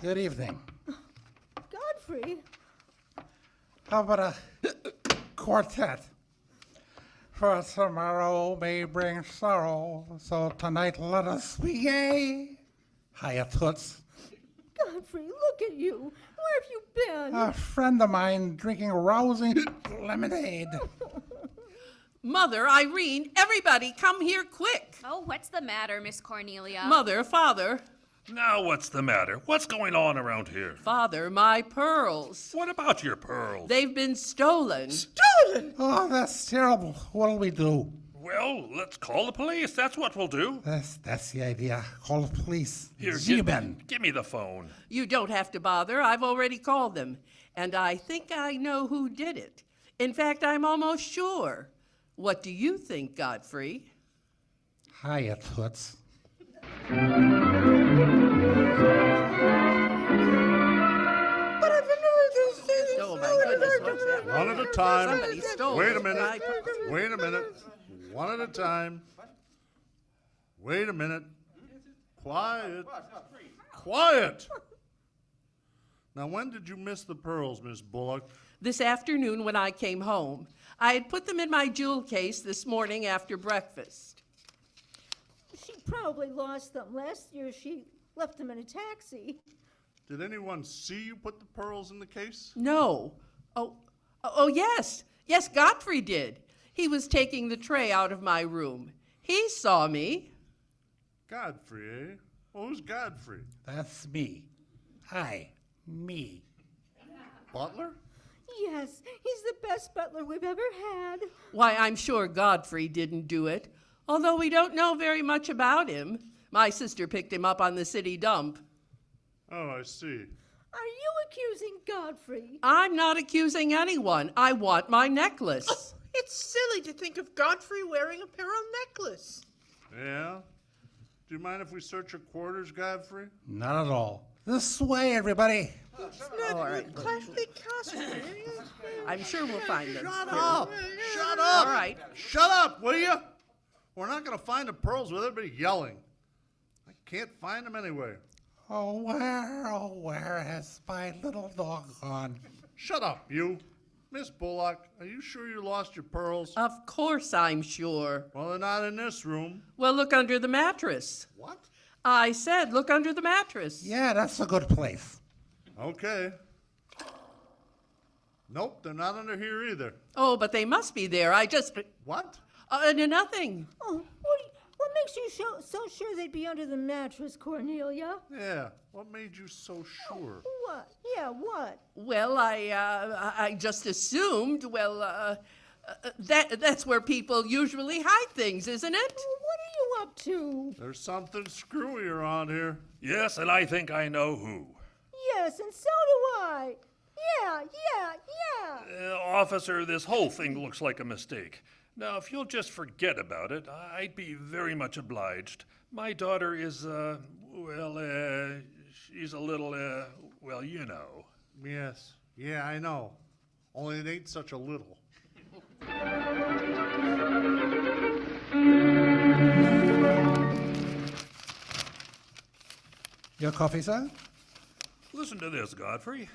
Good evening. Godfrey? How about a quartet? For tomorrow may bring sorrow, so tonight let us be gay. Hiya, Toots. Godfrey, look at you. Where have you been? A friend of mine drinking rousing lemonade. Mother, Irene, everybody come here quick. Oh, what's the matter, Miss Cornelia? Mother, Father, Now what's the matter? What's going on around here? Father, my pearls. What about your pearls? They've been stolen. Stolen! Oh, that's terrible. What'll we do? Well, let's call the police. That's what we'll do. That's the idea. Call the police. Here, Sieben. give me the phone. You don't have to bother. I've already called them. And I think I know who did it. In fact, I'm almost sure. What do you think, Godfrey? Hiya, Toots. But I've never seen Oh, my goodness, what's that? One at a time. Somebody stole Wait a my minute. pearls. Wait a minute. One at a time. Wait a minute. Quiet. Quiet. Now, when did you miss the pearls, Miss Bullock? This afternoon when I came home. I had put them in my jewel case this morning after breakfast. She probably lost them. Last year she left them in a taxi. Did anyone see you put the pearls in the case? No. Oh, yes. Yes, Godfrey did. He was taking the tray out of my room. He saw me. Godfrey, eh? Well, who's Godfrey? That's me. Hi, me. Butler? Yes, he's the best butler we've ever had. Why, I'm sure Godfrey didn't do it, although we don't know very much about him. My sister picked him up on the city dump. Oh, I see. Are you accusing Godfrey? I'm not accusing anyone. I want my necklace. It's silly to think of Godfrey wearing a pearl necklace. Yeah? Do you mind if we search your quarters, Godfrey? Not at all. This way, everybody. It's not All right. classically costume. I'm sure we'll find them. Shut up! Shut up! All right. Shut up, will you? We're not going to find the pearls with everybody yelling. I can't find them anyway. Oh, where has my little dog gone? Shut up, you. Miss Bullock, are you sure you lost your pearls? Of course I'm sure. Well, they're not in this room. Well, look under the mattress. What? I said look under the mattress. Yeah, that's a good place. Okay. Nope, they're not under here either. Oh, but they must be there. I just... What? Nothing. Oh, what makes you so sure they'd be under the mattress, Cornelia? Yeah, what made you so sure? What? Yeah, what? Well, I just assumed, that's where people usually hide things, isn't it? Well, what are you up to? There's something screwy around here. Yes, and I think I know who. Yes, and so do I. Yeah. Officer, this whole thing looks like a mistake. Now, if you'll just forget about it, I'd be very much obliged. My daughter is, she's a little, you know. Yes, yeah, I know. Only it ain't such a little. Your coffee, sir? Listen to this, Godfrey.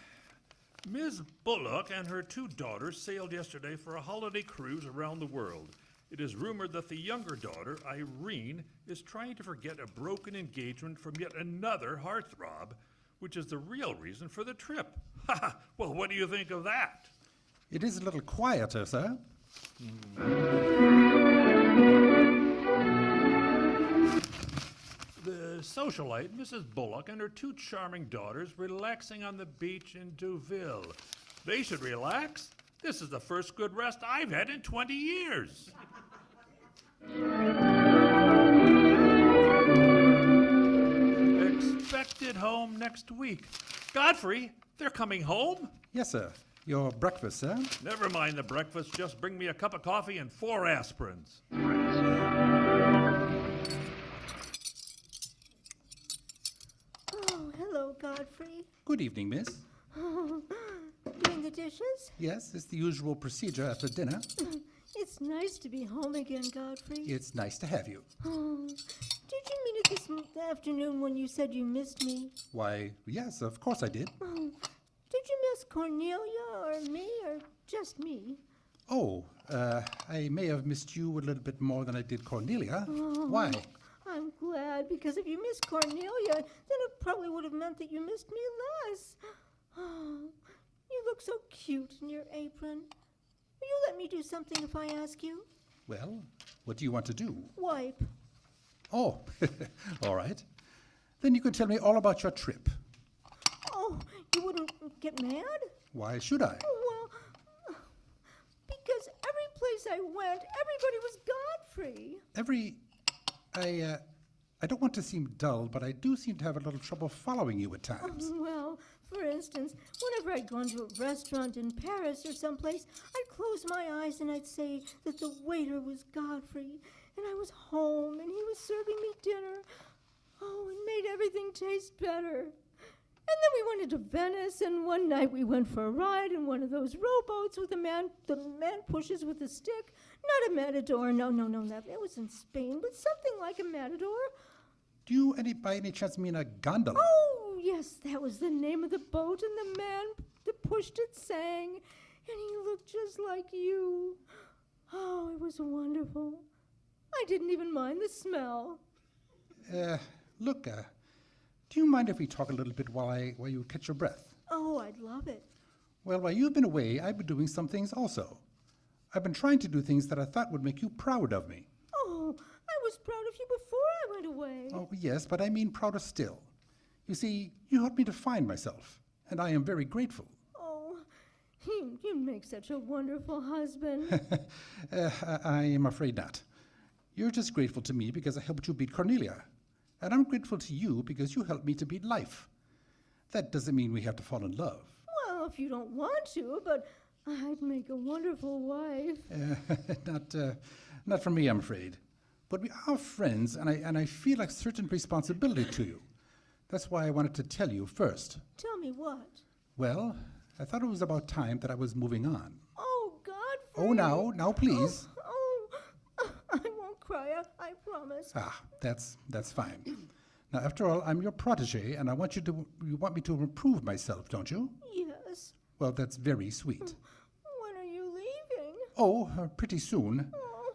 Ms. Bullock and her 2 daughters sailed yesterday for a holiday cruise around the world. It is rumored that the younger daughter, Irene, is trying to forget a broken engagement from yet another heartthrob, which is the real reason for the trip. Well, what do you think of that? It is a little quieter, sir. The socialite, Mrs. Bullock, and her 2 charming daughters relaxing on the beach in Deauville. They should relax. This is the first good rest I've had in 20 years. Expected home next week. Godfrey, they're coming home? Yes, sir. Your breakfast, sir? Never mind the breakfast. Just bring me a cup of coffee and 4 aspirins. Oh, hello, Godfrey. Good evening, miss. Doing the dishes? Yes, it's the usual procedure after dinner. It's nice to be home again, Godfrey. It's nice to have you. Oh, did you mean it this afternoon when you said you missed me? Why, yes, of course I did. Oh, did you miss Cornelia or me or just me? Oh, I may have missed you a little bit more than I did Cornelia. Why? I'm glad, because if you missed Cornelia, then it probably would have meant that you missed me less. Oh, you look so cute in your apron. Will you let me do something if I ask you? Well, what do you want to do? Wipe. Oh, all right. Then you can tell me all about your trip. Oh, you wouldn't get mad? Why should I? Oh, well, because every place I went, everybody was Godfrey. I don't want to seem dull, but I do seem to have a little trouble following you at times. Well, for instance, whenever I'd gone to a restaurant in Paris or someplace, I'd close my eyes and I'd say that the waiter was Godfrey, and I was home and he was serving me dinner. Oh, it made everything taste better. And then we went into Venice, and one night we went for a ride in one of those rowboats with the man pushes with a stick. Not a matador, no, that was in Spain, but something like a matador. Do you by any chance mean a gondola? Oh, yes, that was the name of the boat, and the man that pushed it sang, and he looked just like you. Oh, it was wonderful. I didn't even mind the smell. Look, do you mind if we talk a little bit while you catch your breath? Oh, I'd love it. Well, while you've been away, I've been doing some things also. I've been trying to do things that I thought would make you proud of me. Oh, I was proud of you before I went away. Oh, yes, but I mean prouder still. You see, you helped me to find myself, and I am very grateful. Oh, you make such a wonderful husband. I am afraid not. You're just grateful to me because I helped you beat Cornelia. And I'm grateful to you because you helped me to beat life. That doesn't mean we have to fall in love. Well, if you don't want to, but I'd make a wonderful wife. Not for me, I'm afraid. But we are friends, and I feel a certain responsibility to you. That's why I wanted to tell you first. Tell me what? Well, I thought it was about time that I was moving on. Oh, Godfrey. Oh, now, please. I won't cry, I promise. Ah, that's fine. Now, after all, I'm your protege, and you want me to improve myself, don't you? Yes. Well, that's very sweet. When are you leaving? Oh, pretty soon.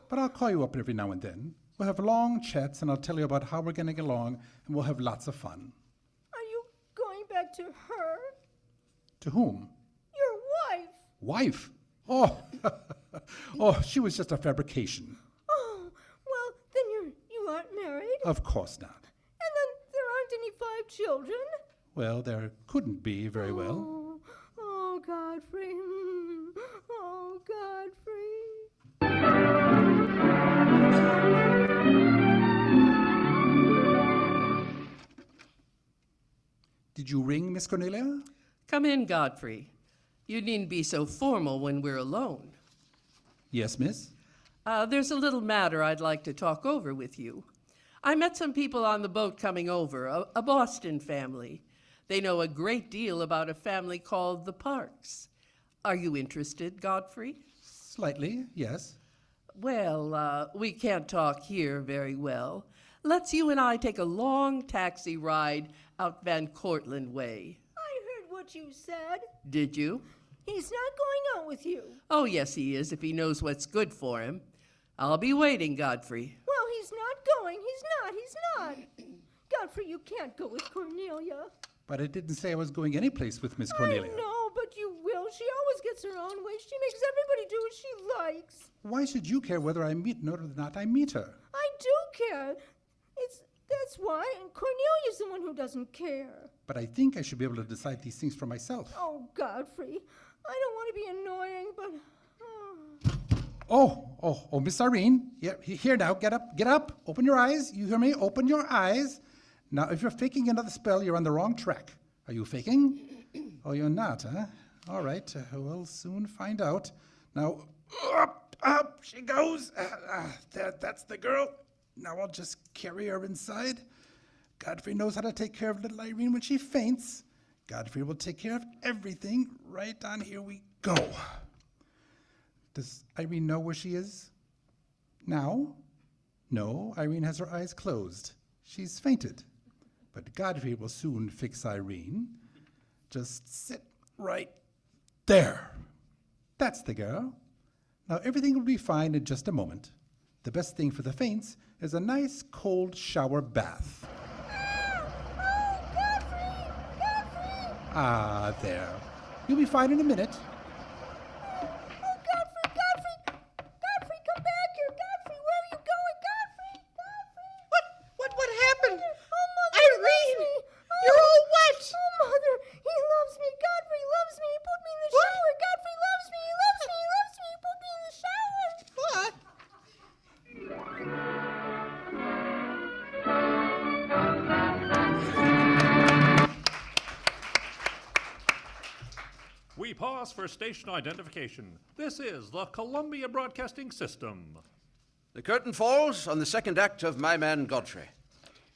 But I'll call you up every now and then. We'll have long chats, and I'll tell you about how we're going to get along, and we'll have lots of fun. Are you going back to her? To whom? Your wife. Wife? Oh, oh, she was just a fabrication. Oh, well, then you aren't married? Of course not. And then there aren't any 5 children? Well, there couldn't be very well. Oh, Godfrey. Oh, Godfrey. Did you ring, Miss Cornelia? Come in, Godfrey. You needn't be so formal when we're alone. Yes, miss? There's a little matter I'd like to talk over with you. I met some people on the boat coming over, a Boston family. They know a great deal about a family called the Parks. Are you interested, Godfrey? Slightly, yes. Well, we can't talk here very well. Let's you and I take a long taxi ride out Van Cortlandt way. I heard what you said. Did you? He's not going out with you. Oh, yes, he is, if he knows what's good for him. I'll be waiting, Godfrey. Well, he's not going. He's not. Godfrey, you can't go with Cornelia. But I didn't say I was going any place with Miss Cornelia. I know, but you will. She always gets her own way. She makes everybody do what she likes. Why should you care whether I meet or not I meet her? I do care. That's why. And Cornelia's the one who doesn't care. But I think I should be able to decide these things for myself. Oh, Godfrey. I don't want to be annoying, but... Oh, Miss Irene. Here now, get up. Open your eyes. You hear me? Open your eyes. Now, if you're faking another spell, you're on the wrong track. Are you faking? Oh, you're not, huh? All right, we'll soon find out. Now, up she goes. That's the girl. Now I'll just carry her inside. Godfrey knows how to take care of little Irene when she faints. Godfrey will take care of everything. Right on, here we go. Does Irene know where she is? Now? No, Irene has her eyes closed. She's fainted. But Godfrey will soon fix Irene. Just sit right there. That's the girl. Now everything will be fine in just a moment. The best thing for the faints is a nice cold shower bath. Ah, there. You'll be fine in a minute. Godfrey, come back here. Godfrey, where are you going? Godfrey. What happened? Oh, Mother, he Irene, loves me. you're all wet. Oh, Mother, he loves me. Godfrey loves me. He put me in the shower. Godfrey loves me. He loves me. He loves me. He put me in the shower. What? We pause for station identification. This is the Columbia Broadcasting System. The curtain falls on the second act of My Man Godfrey.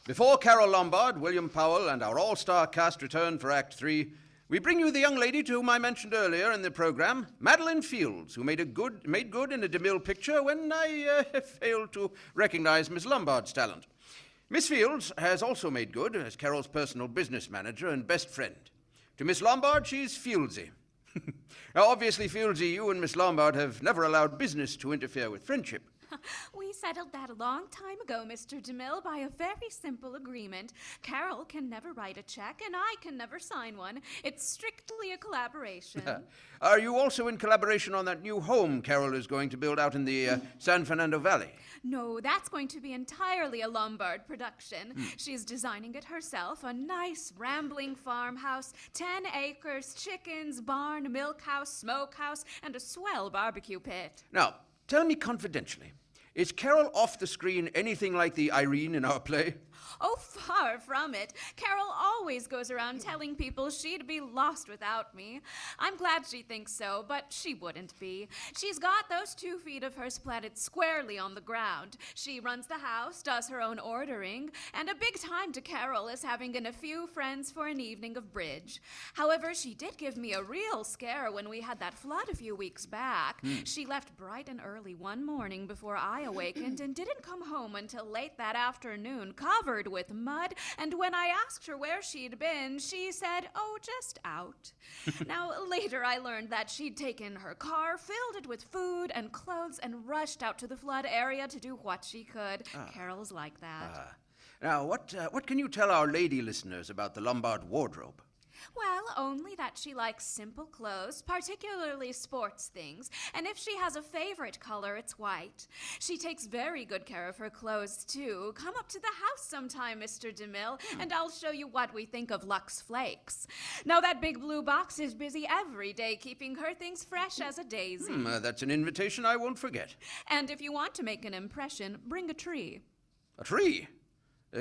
Before Carol Lombard, William Powell, and our all-star cast return for Act 3, we bring you the young lady to whom I mentioned earlier in the program, Madeline Fields, who made good in a DeMille picture when I failed to recognize Miss Lombard's talent. Miss Fields has also made good as Carol's personal business manager and best friend. To Miss Lombard, she's Fieldsy. Now, obviously, Fieldsy, you and Miss Lombard have never allowed business to interfere with friendship. We settled that a long time ago, Mr. DeMille, by a very simple agreement. Carol can never write a check, and I can never sign one. It's strictly a collaboration. Are you also in collaboration on that new home Carol is going to build out in the San Fernando Valley? No, that's going to be entirely a Lombard production. She's designing it herself, a nice rambling farmhouse, 10 acres, chickens, barn, milk house, smokehouse, and a swell barbecue pit. Now, tell me confidentially, is Carol off the screen anything like the Irene in our play? Oh, far from it. Carol always goes around telling people she'd be lost without me. I'm glad she thinks so, but she wouldn't be. She's got those 2 feet of hers planted squarely on the ground. She runs the house, does her own ordering, and a big time to Carol is having in a few friends for an evening of bridge. However, she did give me a real scare when we had that flood a few weeks back. She left bright and early one morning before I awakened and didn't come home until late that afternoon, covered with mud, and when I asked her where she'd been, she said, "Oh, just out." Now, later I learned that she'd taken her car, filled it with food and clothes, and rushed out to the flood area to do what she could. Carol's like that. Now, what can you tell our lady listeners about the Lombard Wardrobe? Well, only that she likes simple clothes, particularly sports things, and if she has a favorite color, it's white. She takes very good care of her clothes, too. Come up to the house sometime, Mr. DeMille, and I'll show you what we think of Lux Flakes. Now, that big blue box is busy every day keeping her things fresh as a daisy. That's an invitation I won't forget. And if you want to make an impression, bring a tree. A tree?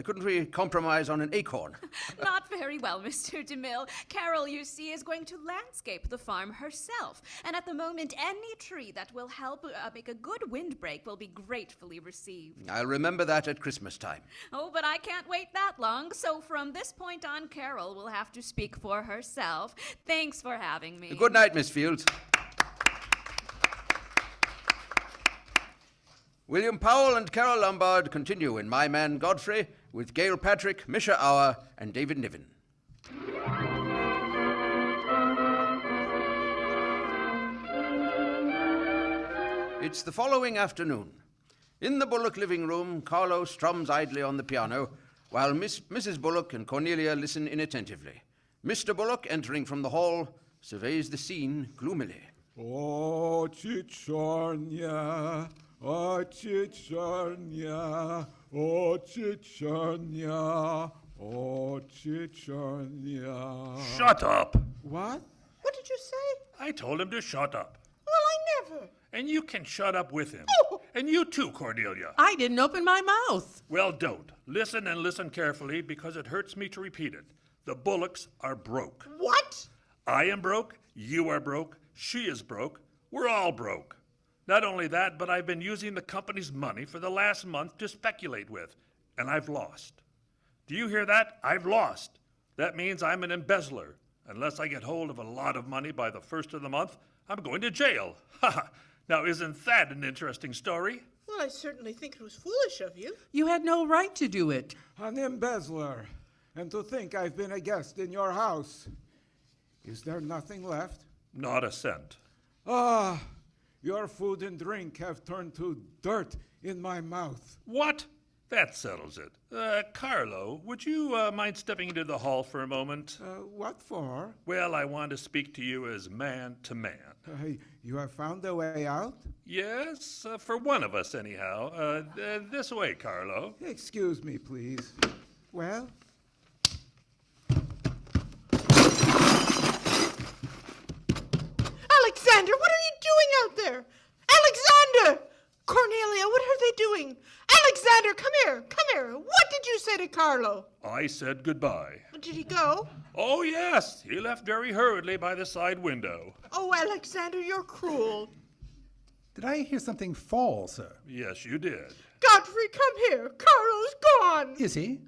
Couldn't we compromise on an acorn? Not very well, Mr. DeMille. Carol, you see, is going to landscape the farm herself. And at the moment, any tree that will help make a good windbreak will be gratefully received. I'll remember that at Christmas time. Oh, but I can't wait that long. So from this point on, Carol will have to speak for herself. Thanks for having me. Good night, Miss Fields. William Powell and Carol Lombard continue in My Man Godfrey with Gail Patrick, Misha Auer, and David Niven. It's the following afternoon. In the Bullock living room, Carlo strums idly on the piano, while Mrs. Bullock and Cornelia listen inattentively. Mr. Bullock, entering from the hall, surveys the scene gloomily. Oh, Chichornia, oh, Chichornia, oh, Chichornia, oh, Chichornia. Shut up! What? What did you say? I told him to shut up. Well, I never. And you can shut up with him. Oh. And you too, Cornelia. I didn't open my mouth. Well, don't. Listen and listen carefully because it hurts me to repeat it. The Bullocks are broke. What? I am broke, you are broke, she is broke, we're all broke. Not only that, but I've been using the company's money for the last month to speculate with, and I've lost. Do you hear that? I've lost. That means I'm an embezzler. Unless I get hold of a lot of money by the first of the month, I'm going to jail. Ha ha. Now, isn't that an interesting story? Well, I certainly think it was foolish of you. You had no right to do it. An embezzler. And to think I've been a guest in your house. Is there nothing left? Not a cent. Ah, your food and drink have turned to dirt in my mouth. What? That settles it. Carlo, would you mind stepping into the hall for a moment? What for? Well, I want to speak to you as man to man. You have found a way out? Yes, for one of us anyhow. This way, Carlo. Excuse me, please. Well? Alexander, what are you doing out there? Alexander! Cornelia, what are they doing? Alexander, come here, come here. What did you say to Carlo? I said goodbye. Did he go? Oh, yes. He left very hurriedly by the side window. Oh, Alexander, you're cruel. Did I hear something fall, sir? Yes, you did. Godfrey, come here. Carlo's gone. Is he?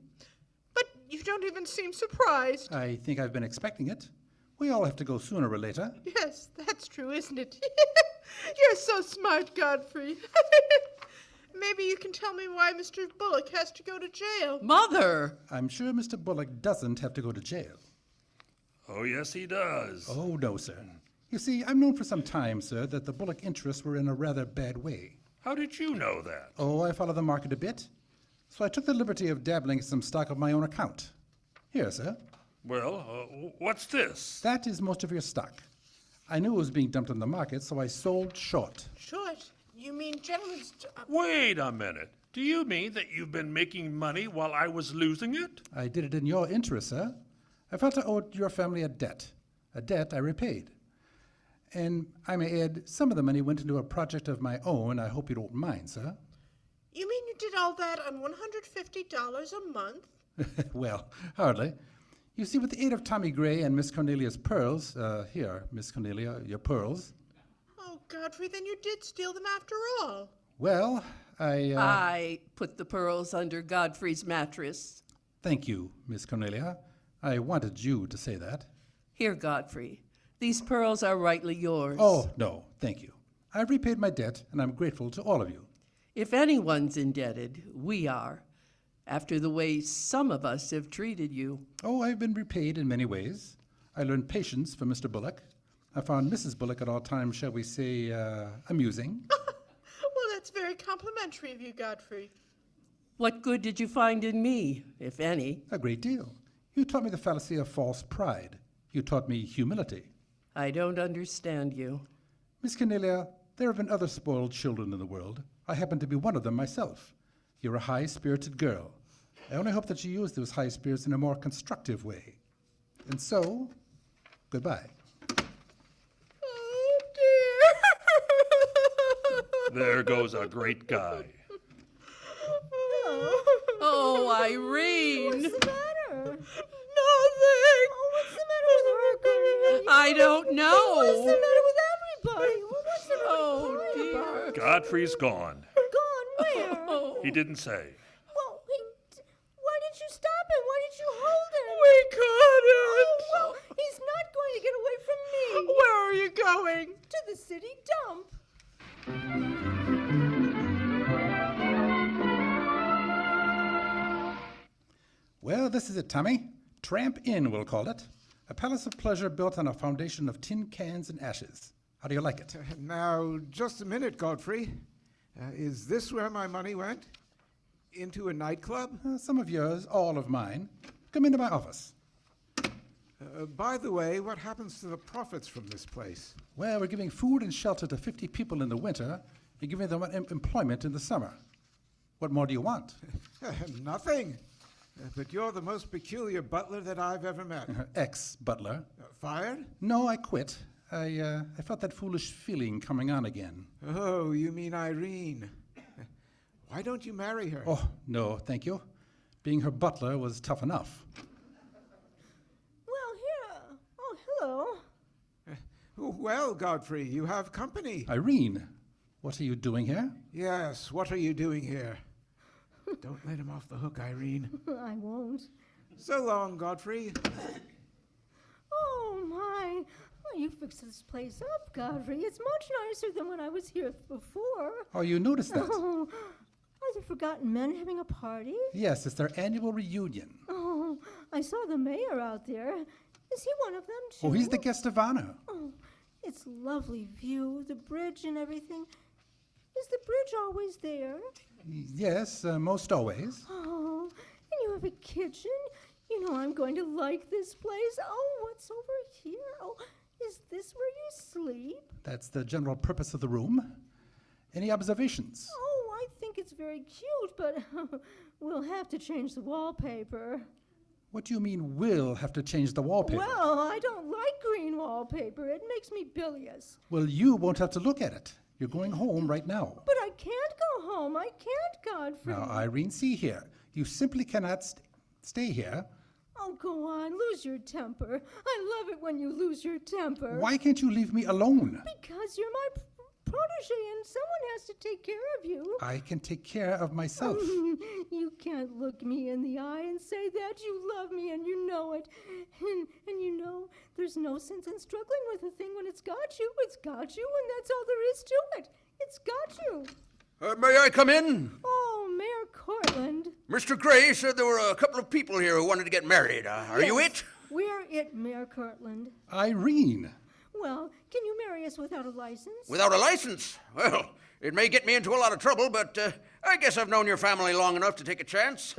But you don't even seem surprised. I think I've been expecting it. We all have to go sooner or later. Yes, that's true, isn't it? You're so smart, Godfrey. Maybe you can tell me why Mr. Bullock has to go to jail. Mother! I'm sure Mr. Bullock doesn't have to go to jail. Oh, yes, he does. Oh, no, sir. You see, I've known for some time, sir, that the Bullock interests were in a rather bad way. How did you know that? Oh, I follow the market a bit. So I took the liberty of dabbling in some stock of my own account. Here, sir. Well, what's this? That is most of your stock. I knew it was being dumped on the market, so I sold short. Short? You mean gentlemen's... Wait a minute. Do you mean that you've been making money while I was losing it? I did it in your interest, sir. I felt I owed your family a debt I repaid. And I may add, some of the money went into a project of my own. I hope you don't mind, sir. You mean you did all that on $150 a month? Well, hardly. You see, with the aid of Tommy Gray and Miss Cornelia's pearls, here, Miss Cornelia, your pearls. Oh, Godfrey, then you did steal them after all. Well, I put the pearls under Godfrey's mattress. Thank you, Miss Cornelia. I wanted you to say that. Here, Godfrey. These pearls are rightly yours. Oh, no, thank you. I've repaid my debt, and I'm grateful to all of you. If anyone's indebted, we are, after the way some of us have treated you. Oh, I've been repaid in many ways. I learned patience from Mr. Bullock. I found Mrs. Bullock at all times, shall we say, amusing. Well, that's very complimentary of you, Godfrey. What good did you find in me, if any? A great deal. You taught me the fallacy of false pride. You taught me humility. I don't understand you. Miss Cornelia, there have been other spoiled children in the world. I happen to be one of them myself. You're a high-spirited girl. I only hope that you use those high spirits in a more constructive way. And so, goodbye. Oh, dear. There goes a great guy. Oh, Irene! What's the matter? Nothing. Oh, what's the matter with her, Cornelia? I don't know. What's the matter with everybody? What's everybody Oh, crying dear. about? Godfrey's gone. Gone where? Oh. He didn't say. Well, why didn't you stop him? Why didn't you hold him? We couldn't. Oh, well, he's not going to get away from me. Where are you going? To the city dump. Well, this is it, Tommy. Tramp Inn, we'll call it. A palace of pleasure built on a foundation of tin cans and ashes. How do you like it? Now, just a minute, Godfrey. Is this where my money went? Into a nightclub? Some of yours, all of mine. Come into my office. By the way, what happens to the profits from this place? Well, we're giving food and shelter to 50 people in the winter and giving them employment in the summer. What more do you want? Nothing. But you're the most peculiar butler that I've ever met. Ex-butler. Fired? No, I quit. I felt that foolish feeling coming on again. Oh, you mean Irene. Why don't you marry her? Oh, no, thank you. Being her butler was tough enough. Well, here. Oh, hello. Well, Godfrey, you have company. Irene, what are you doing here? Yes, what are you doing here? Don't let him off the hook, Irene. I won't. So long, Godfrey. Oh, my. Oh, you fixed this place up, Godfrey. It's much nicer than when I was here before. Oh, you noticed that? Oh, are the Forgotten Men having a party? Yes, it's their annual reunion. Oh, I saw the mayor out there. Is he one of them, too? Oh, he's the guest of honor. Oh, it's lovely view, the bridge and everything. Is the bridge always there? Yes, most always. Oh, and you have a kitchen. You know I'm going to like this place. Oh, what's over here? Oh, is this where you sleep? That's the general purpose of the room. Any observations? Oh, I think it's very cute, but we'll have to change the wallpaper. What do you mean we'll have to change the wallpaper? Well, I don't like green wallpaper. It makes me bilious. Well, you won't have to look at it. You're going home right now. But I can't go home. I can't, Godfrey. Now, Irene, see here. You simply cannot stay here. Oh, go on. Lose your temper. I love it when you lose your temper. Why can't you leave me alone? Because you're my protege and someone has to take care of you. I can take care of myself. You can't look me in the eye and say that you love me and you know it. And you know, there's no sense in struggling with a thing when it's got you. It's got you, and that's all there is to it. It's got you. May I come in? Oh, Mayor Cortland. Mr. Gray said there were a couple of people here who wanted to get married. Are you it? We're it, Mayor Cortland. Irene. Well, can you marry us without a license? Without a license? Well, it may get me into a lot of trouble, but I guess I've known your family long enough to take a chance.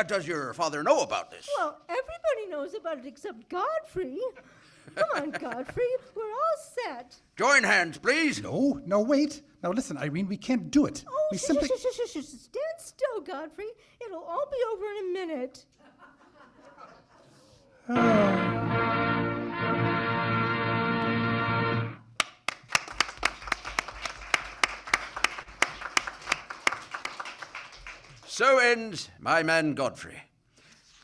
Does your father know about this? Well, everybody knows about it except Godfrey. Come on, Godfrey. We're all set. Join hands, please. No, wait. Now listen, Irene, we can't do it. Oh, we shush. Stand still, Godfrey. It'll all be over in a minute. So ends My Man Godfrey.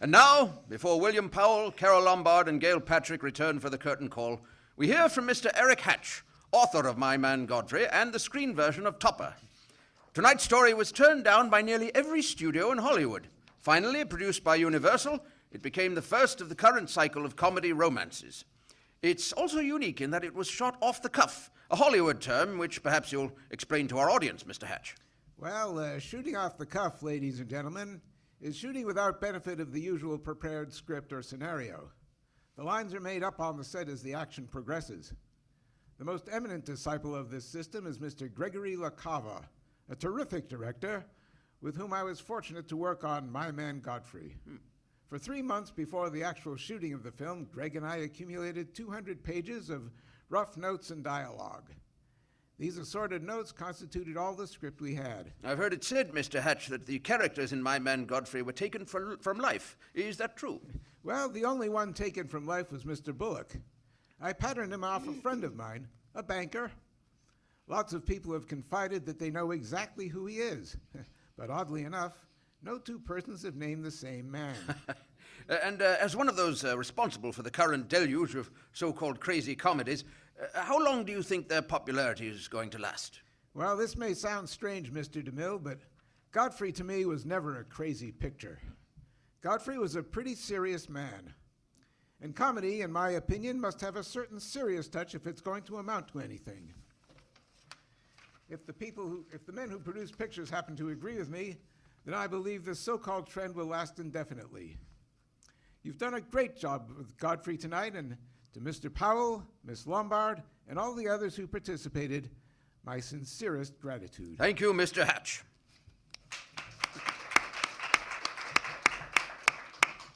And now, before William Powell, Carol Lombard, and Gail Patrick return for the curtain call, we hear from Mr. Eric Hatch, author of My Man Godfrey and the screen version of Topper. Tonight's story was turned down by nearly every studio in Hollywood. Finally, produced by Universal, it became the first of the current cycle of comedy romances. It's also unique in that it was shot off the cuff, a Hollywood term which perhaps you'll explain to our audience, Mr. Hatch. Well, shooting off the cuff, ladies and gentlemen, is shooting without benefit of the usual prepared script or scenario. The lines are made up on the set as the action progresses. The most eminent disciple of this system is Mr. Gregory LaCava, a terrific director with whom I was fortunate to work on My Man Godfrey. For 3 months before the actual shooting of the film, Greg and I accumulated 200 pages of rough notes and dialogue. These assorted notes constituted all the script we had. I've heard it said, Mr. Hatch, that the characters in My Man Godfrey were taken from life. Is that true? Well, the only one taken from life was Mr. Bullock. I patterned him off a friend of mine, a banker. Lots of people have confided that they know exactly who he is. But oddly enough, no two persons have named the same man. And as one of those responsible for the current deluge of so-called crazy comedies, how long do you think their popularity is going to last? Well, this may sound strange, Mr. DeMille, but Godfrey to me was never a crazy picture. Godfrey was a pretty serious man. And comedy, in my opinion, must have a certain serious touch if it's going to amount to anything. If the men who produce pictures happen to agree with me, then I believe this so-called trend will last indefinitely. You've done a great job with Godfrey tonight, and to Mr. Powell, Miss Lombard, and all the others who participated, my sincerest gratitude. Thank you, Mr. Hatch.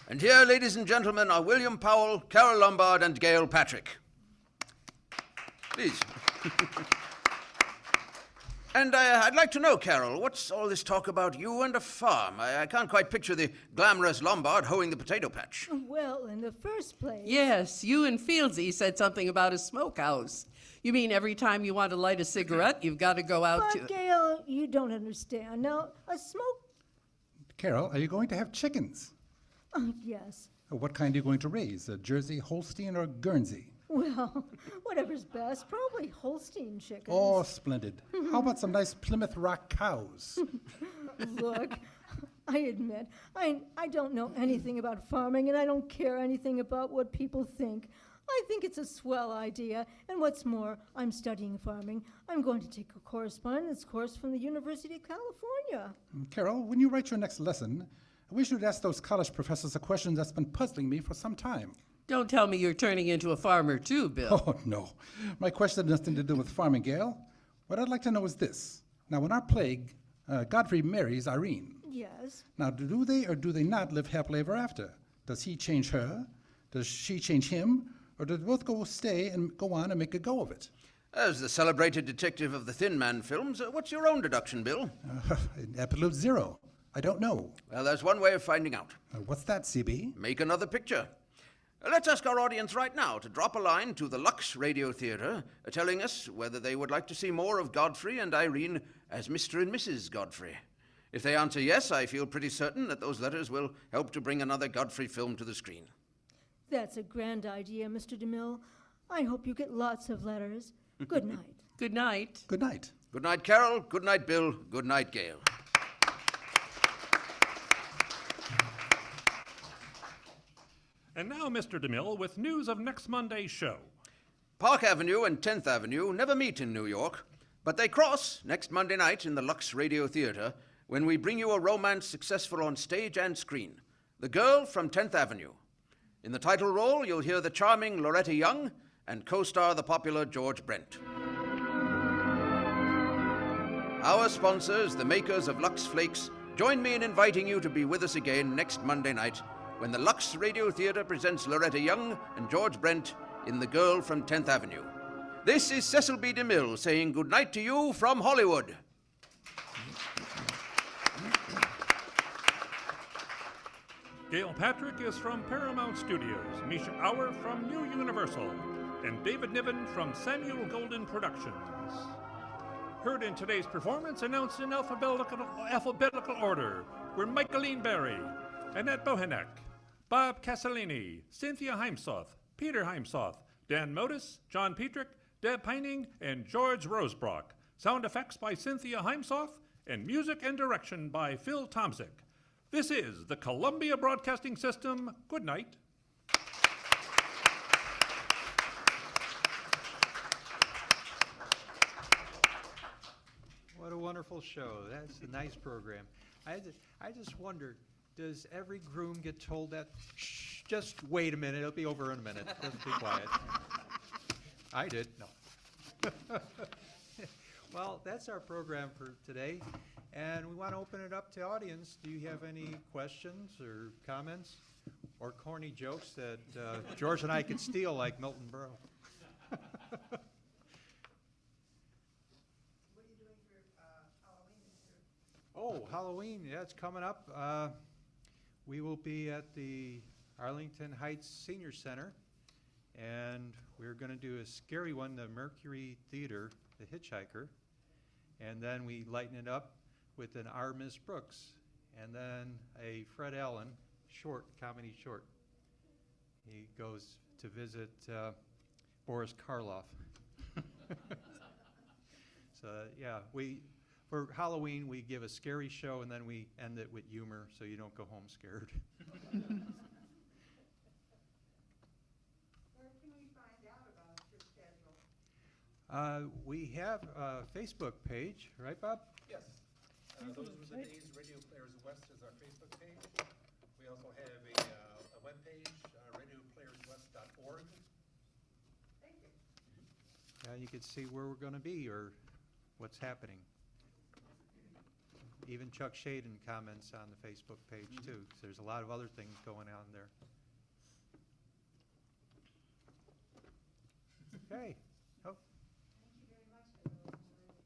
And here, ladies and gentlemen, are William Powell, Carol Lombard, and Gail Patrick. Please. And I'd like to know, Carol, what's all this talk about you and a farm? I can't quite picture the glamorous Lombard hoeing the potato patch. Well, in the first place... Yes, you and Fieldsy said something about a smokehouse. You mean every time you want to light a cigarette, you've got to go out But, Gail, you don't understand. Now, a smoke... Carol, are you going to have chickens? Yes. What kind are you going to raise? A Jersey Holstein or Guernsey? Well, whatever's best. Probably Holstein chickens. Oh, splendid. How about some nice Plymouth Rock cows? Look, I admit, I don't know anything about farming, and I don't care anything about what people think. I think it's a swell idea, and what's more, I'm studying farming. I'm going to take a correspondence course from the University of California. Carol, when you write your next lesson, I wish you'd ask those college professors a question that's been puzzling me for some time. Don't tell me you're turning into a farmer too, Bill. Oh, no. My question has nothing to do with farming, Gail. What I'd like to know is this. Now, in our play, Godfrey marries Irene. Yes. Now, do they or do they not live happily ever after? Does he change her? Does she change him? Or do they both stay and go on and make a go of it? As the celebrated detective of the Thin Man films, what's your own deduction, Bill? Absolute zero. I don't know. Well, there's one way of finding out. What's that, CB? Make another picture. Let's ask our audience right now to drop a line to the Lux Radio Theater telling us whether they would like to see more of Godfrey and Irene as Mr. and Mrs. Godfrey. If they answer yes, I feel pretty certain that those letters will help to bring another Godfrey film to the screen. That's a grand idea, Mr. DeMille. I hope you get lots of letters. Good night. Good night. Good night. Good night, Carol. Good night, Bill. Good night, Gail. And now, Mr. DeMille with news of next Monday's show. Park Avenue and 10th Avenue never meet in New York, but they cross next Monday night in the Lux Radio Theater when we bring you a romance successful on stage and screen, The Girl from 10th Avenue. In the title role, you'll hear the charming Loretta Young and co-star the popular George Brent. Our sponsors, the makers of Lux Flakes, join me in inviting you to be with us again next Monday night when the Lux Radio Theater presents Loretta Young and George Brent in The Girl from 10th Avenue. This is Cecil B DeMille saying goodnight to you from Hollywood. Gail Patrick is from Paramount Studios, Misha Auer from New Universal, and David Niven from Samuel Golden Productions. Heard in today's performance announced in alphabetical order, were Michaeline Berry, Annette Bohenek, Bob Castellini, Cynthia Heimsoth, Peter Heimsoth, Dan Modis, John Petrick, Deb Pining, and George Rosebrock. Sound effects by Cynthia Heimsoth, and music and direction by Phil Tomzik. This is the Columbia Broadcasting System. Good night. What a wonderful show. That's a nice program. I just wonder, does every groom get told that? Shh, just wait a minute. It'll be over in a minute. Just be quiet. I did. No. Well, that's our program for today. And we want to open it up to audience. Do you have any questions or comments or corny jokes that George and I could steal like Milton Berle? Oh, Halloween, yeah, it's coming up. We will be at the Arlington Heights Senior Center, and we're going to do a scary one, the Mercury Theater, The Hitchhiker, and then we lighten it up with an R. Miss Brooks, and then a Fred Allen short, comedy short. He goes to visit Boris Karloff. So, yeah, for Halloween, we give a scary show, and then we end it with humor, so you don't go home scared. Where can we find out about your schedule? We have a Facebook page, right, Bob? Yes. Those were the days Radio Players West is our Facebook page. We also have a web page, radioplayerswest.org. Thank you. And you can see where we're going to be or what's happening. Even Chuck Shaden comments on the Facebook page, too, because there's a lot of other things going on there. Okay. Oh. Thank you very much for those voices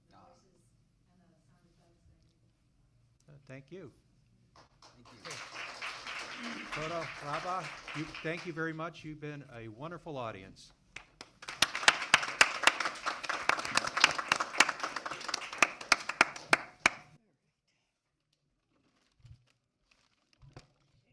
and the sound effects. Thank you. Toto, Raba, thank you very much. You've been a wonderful audience.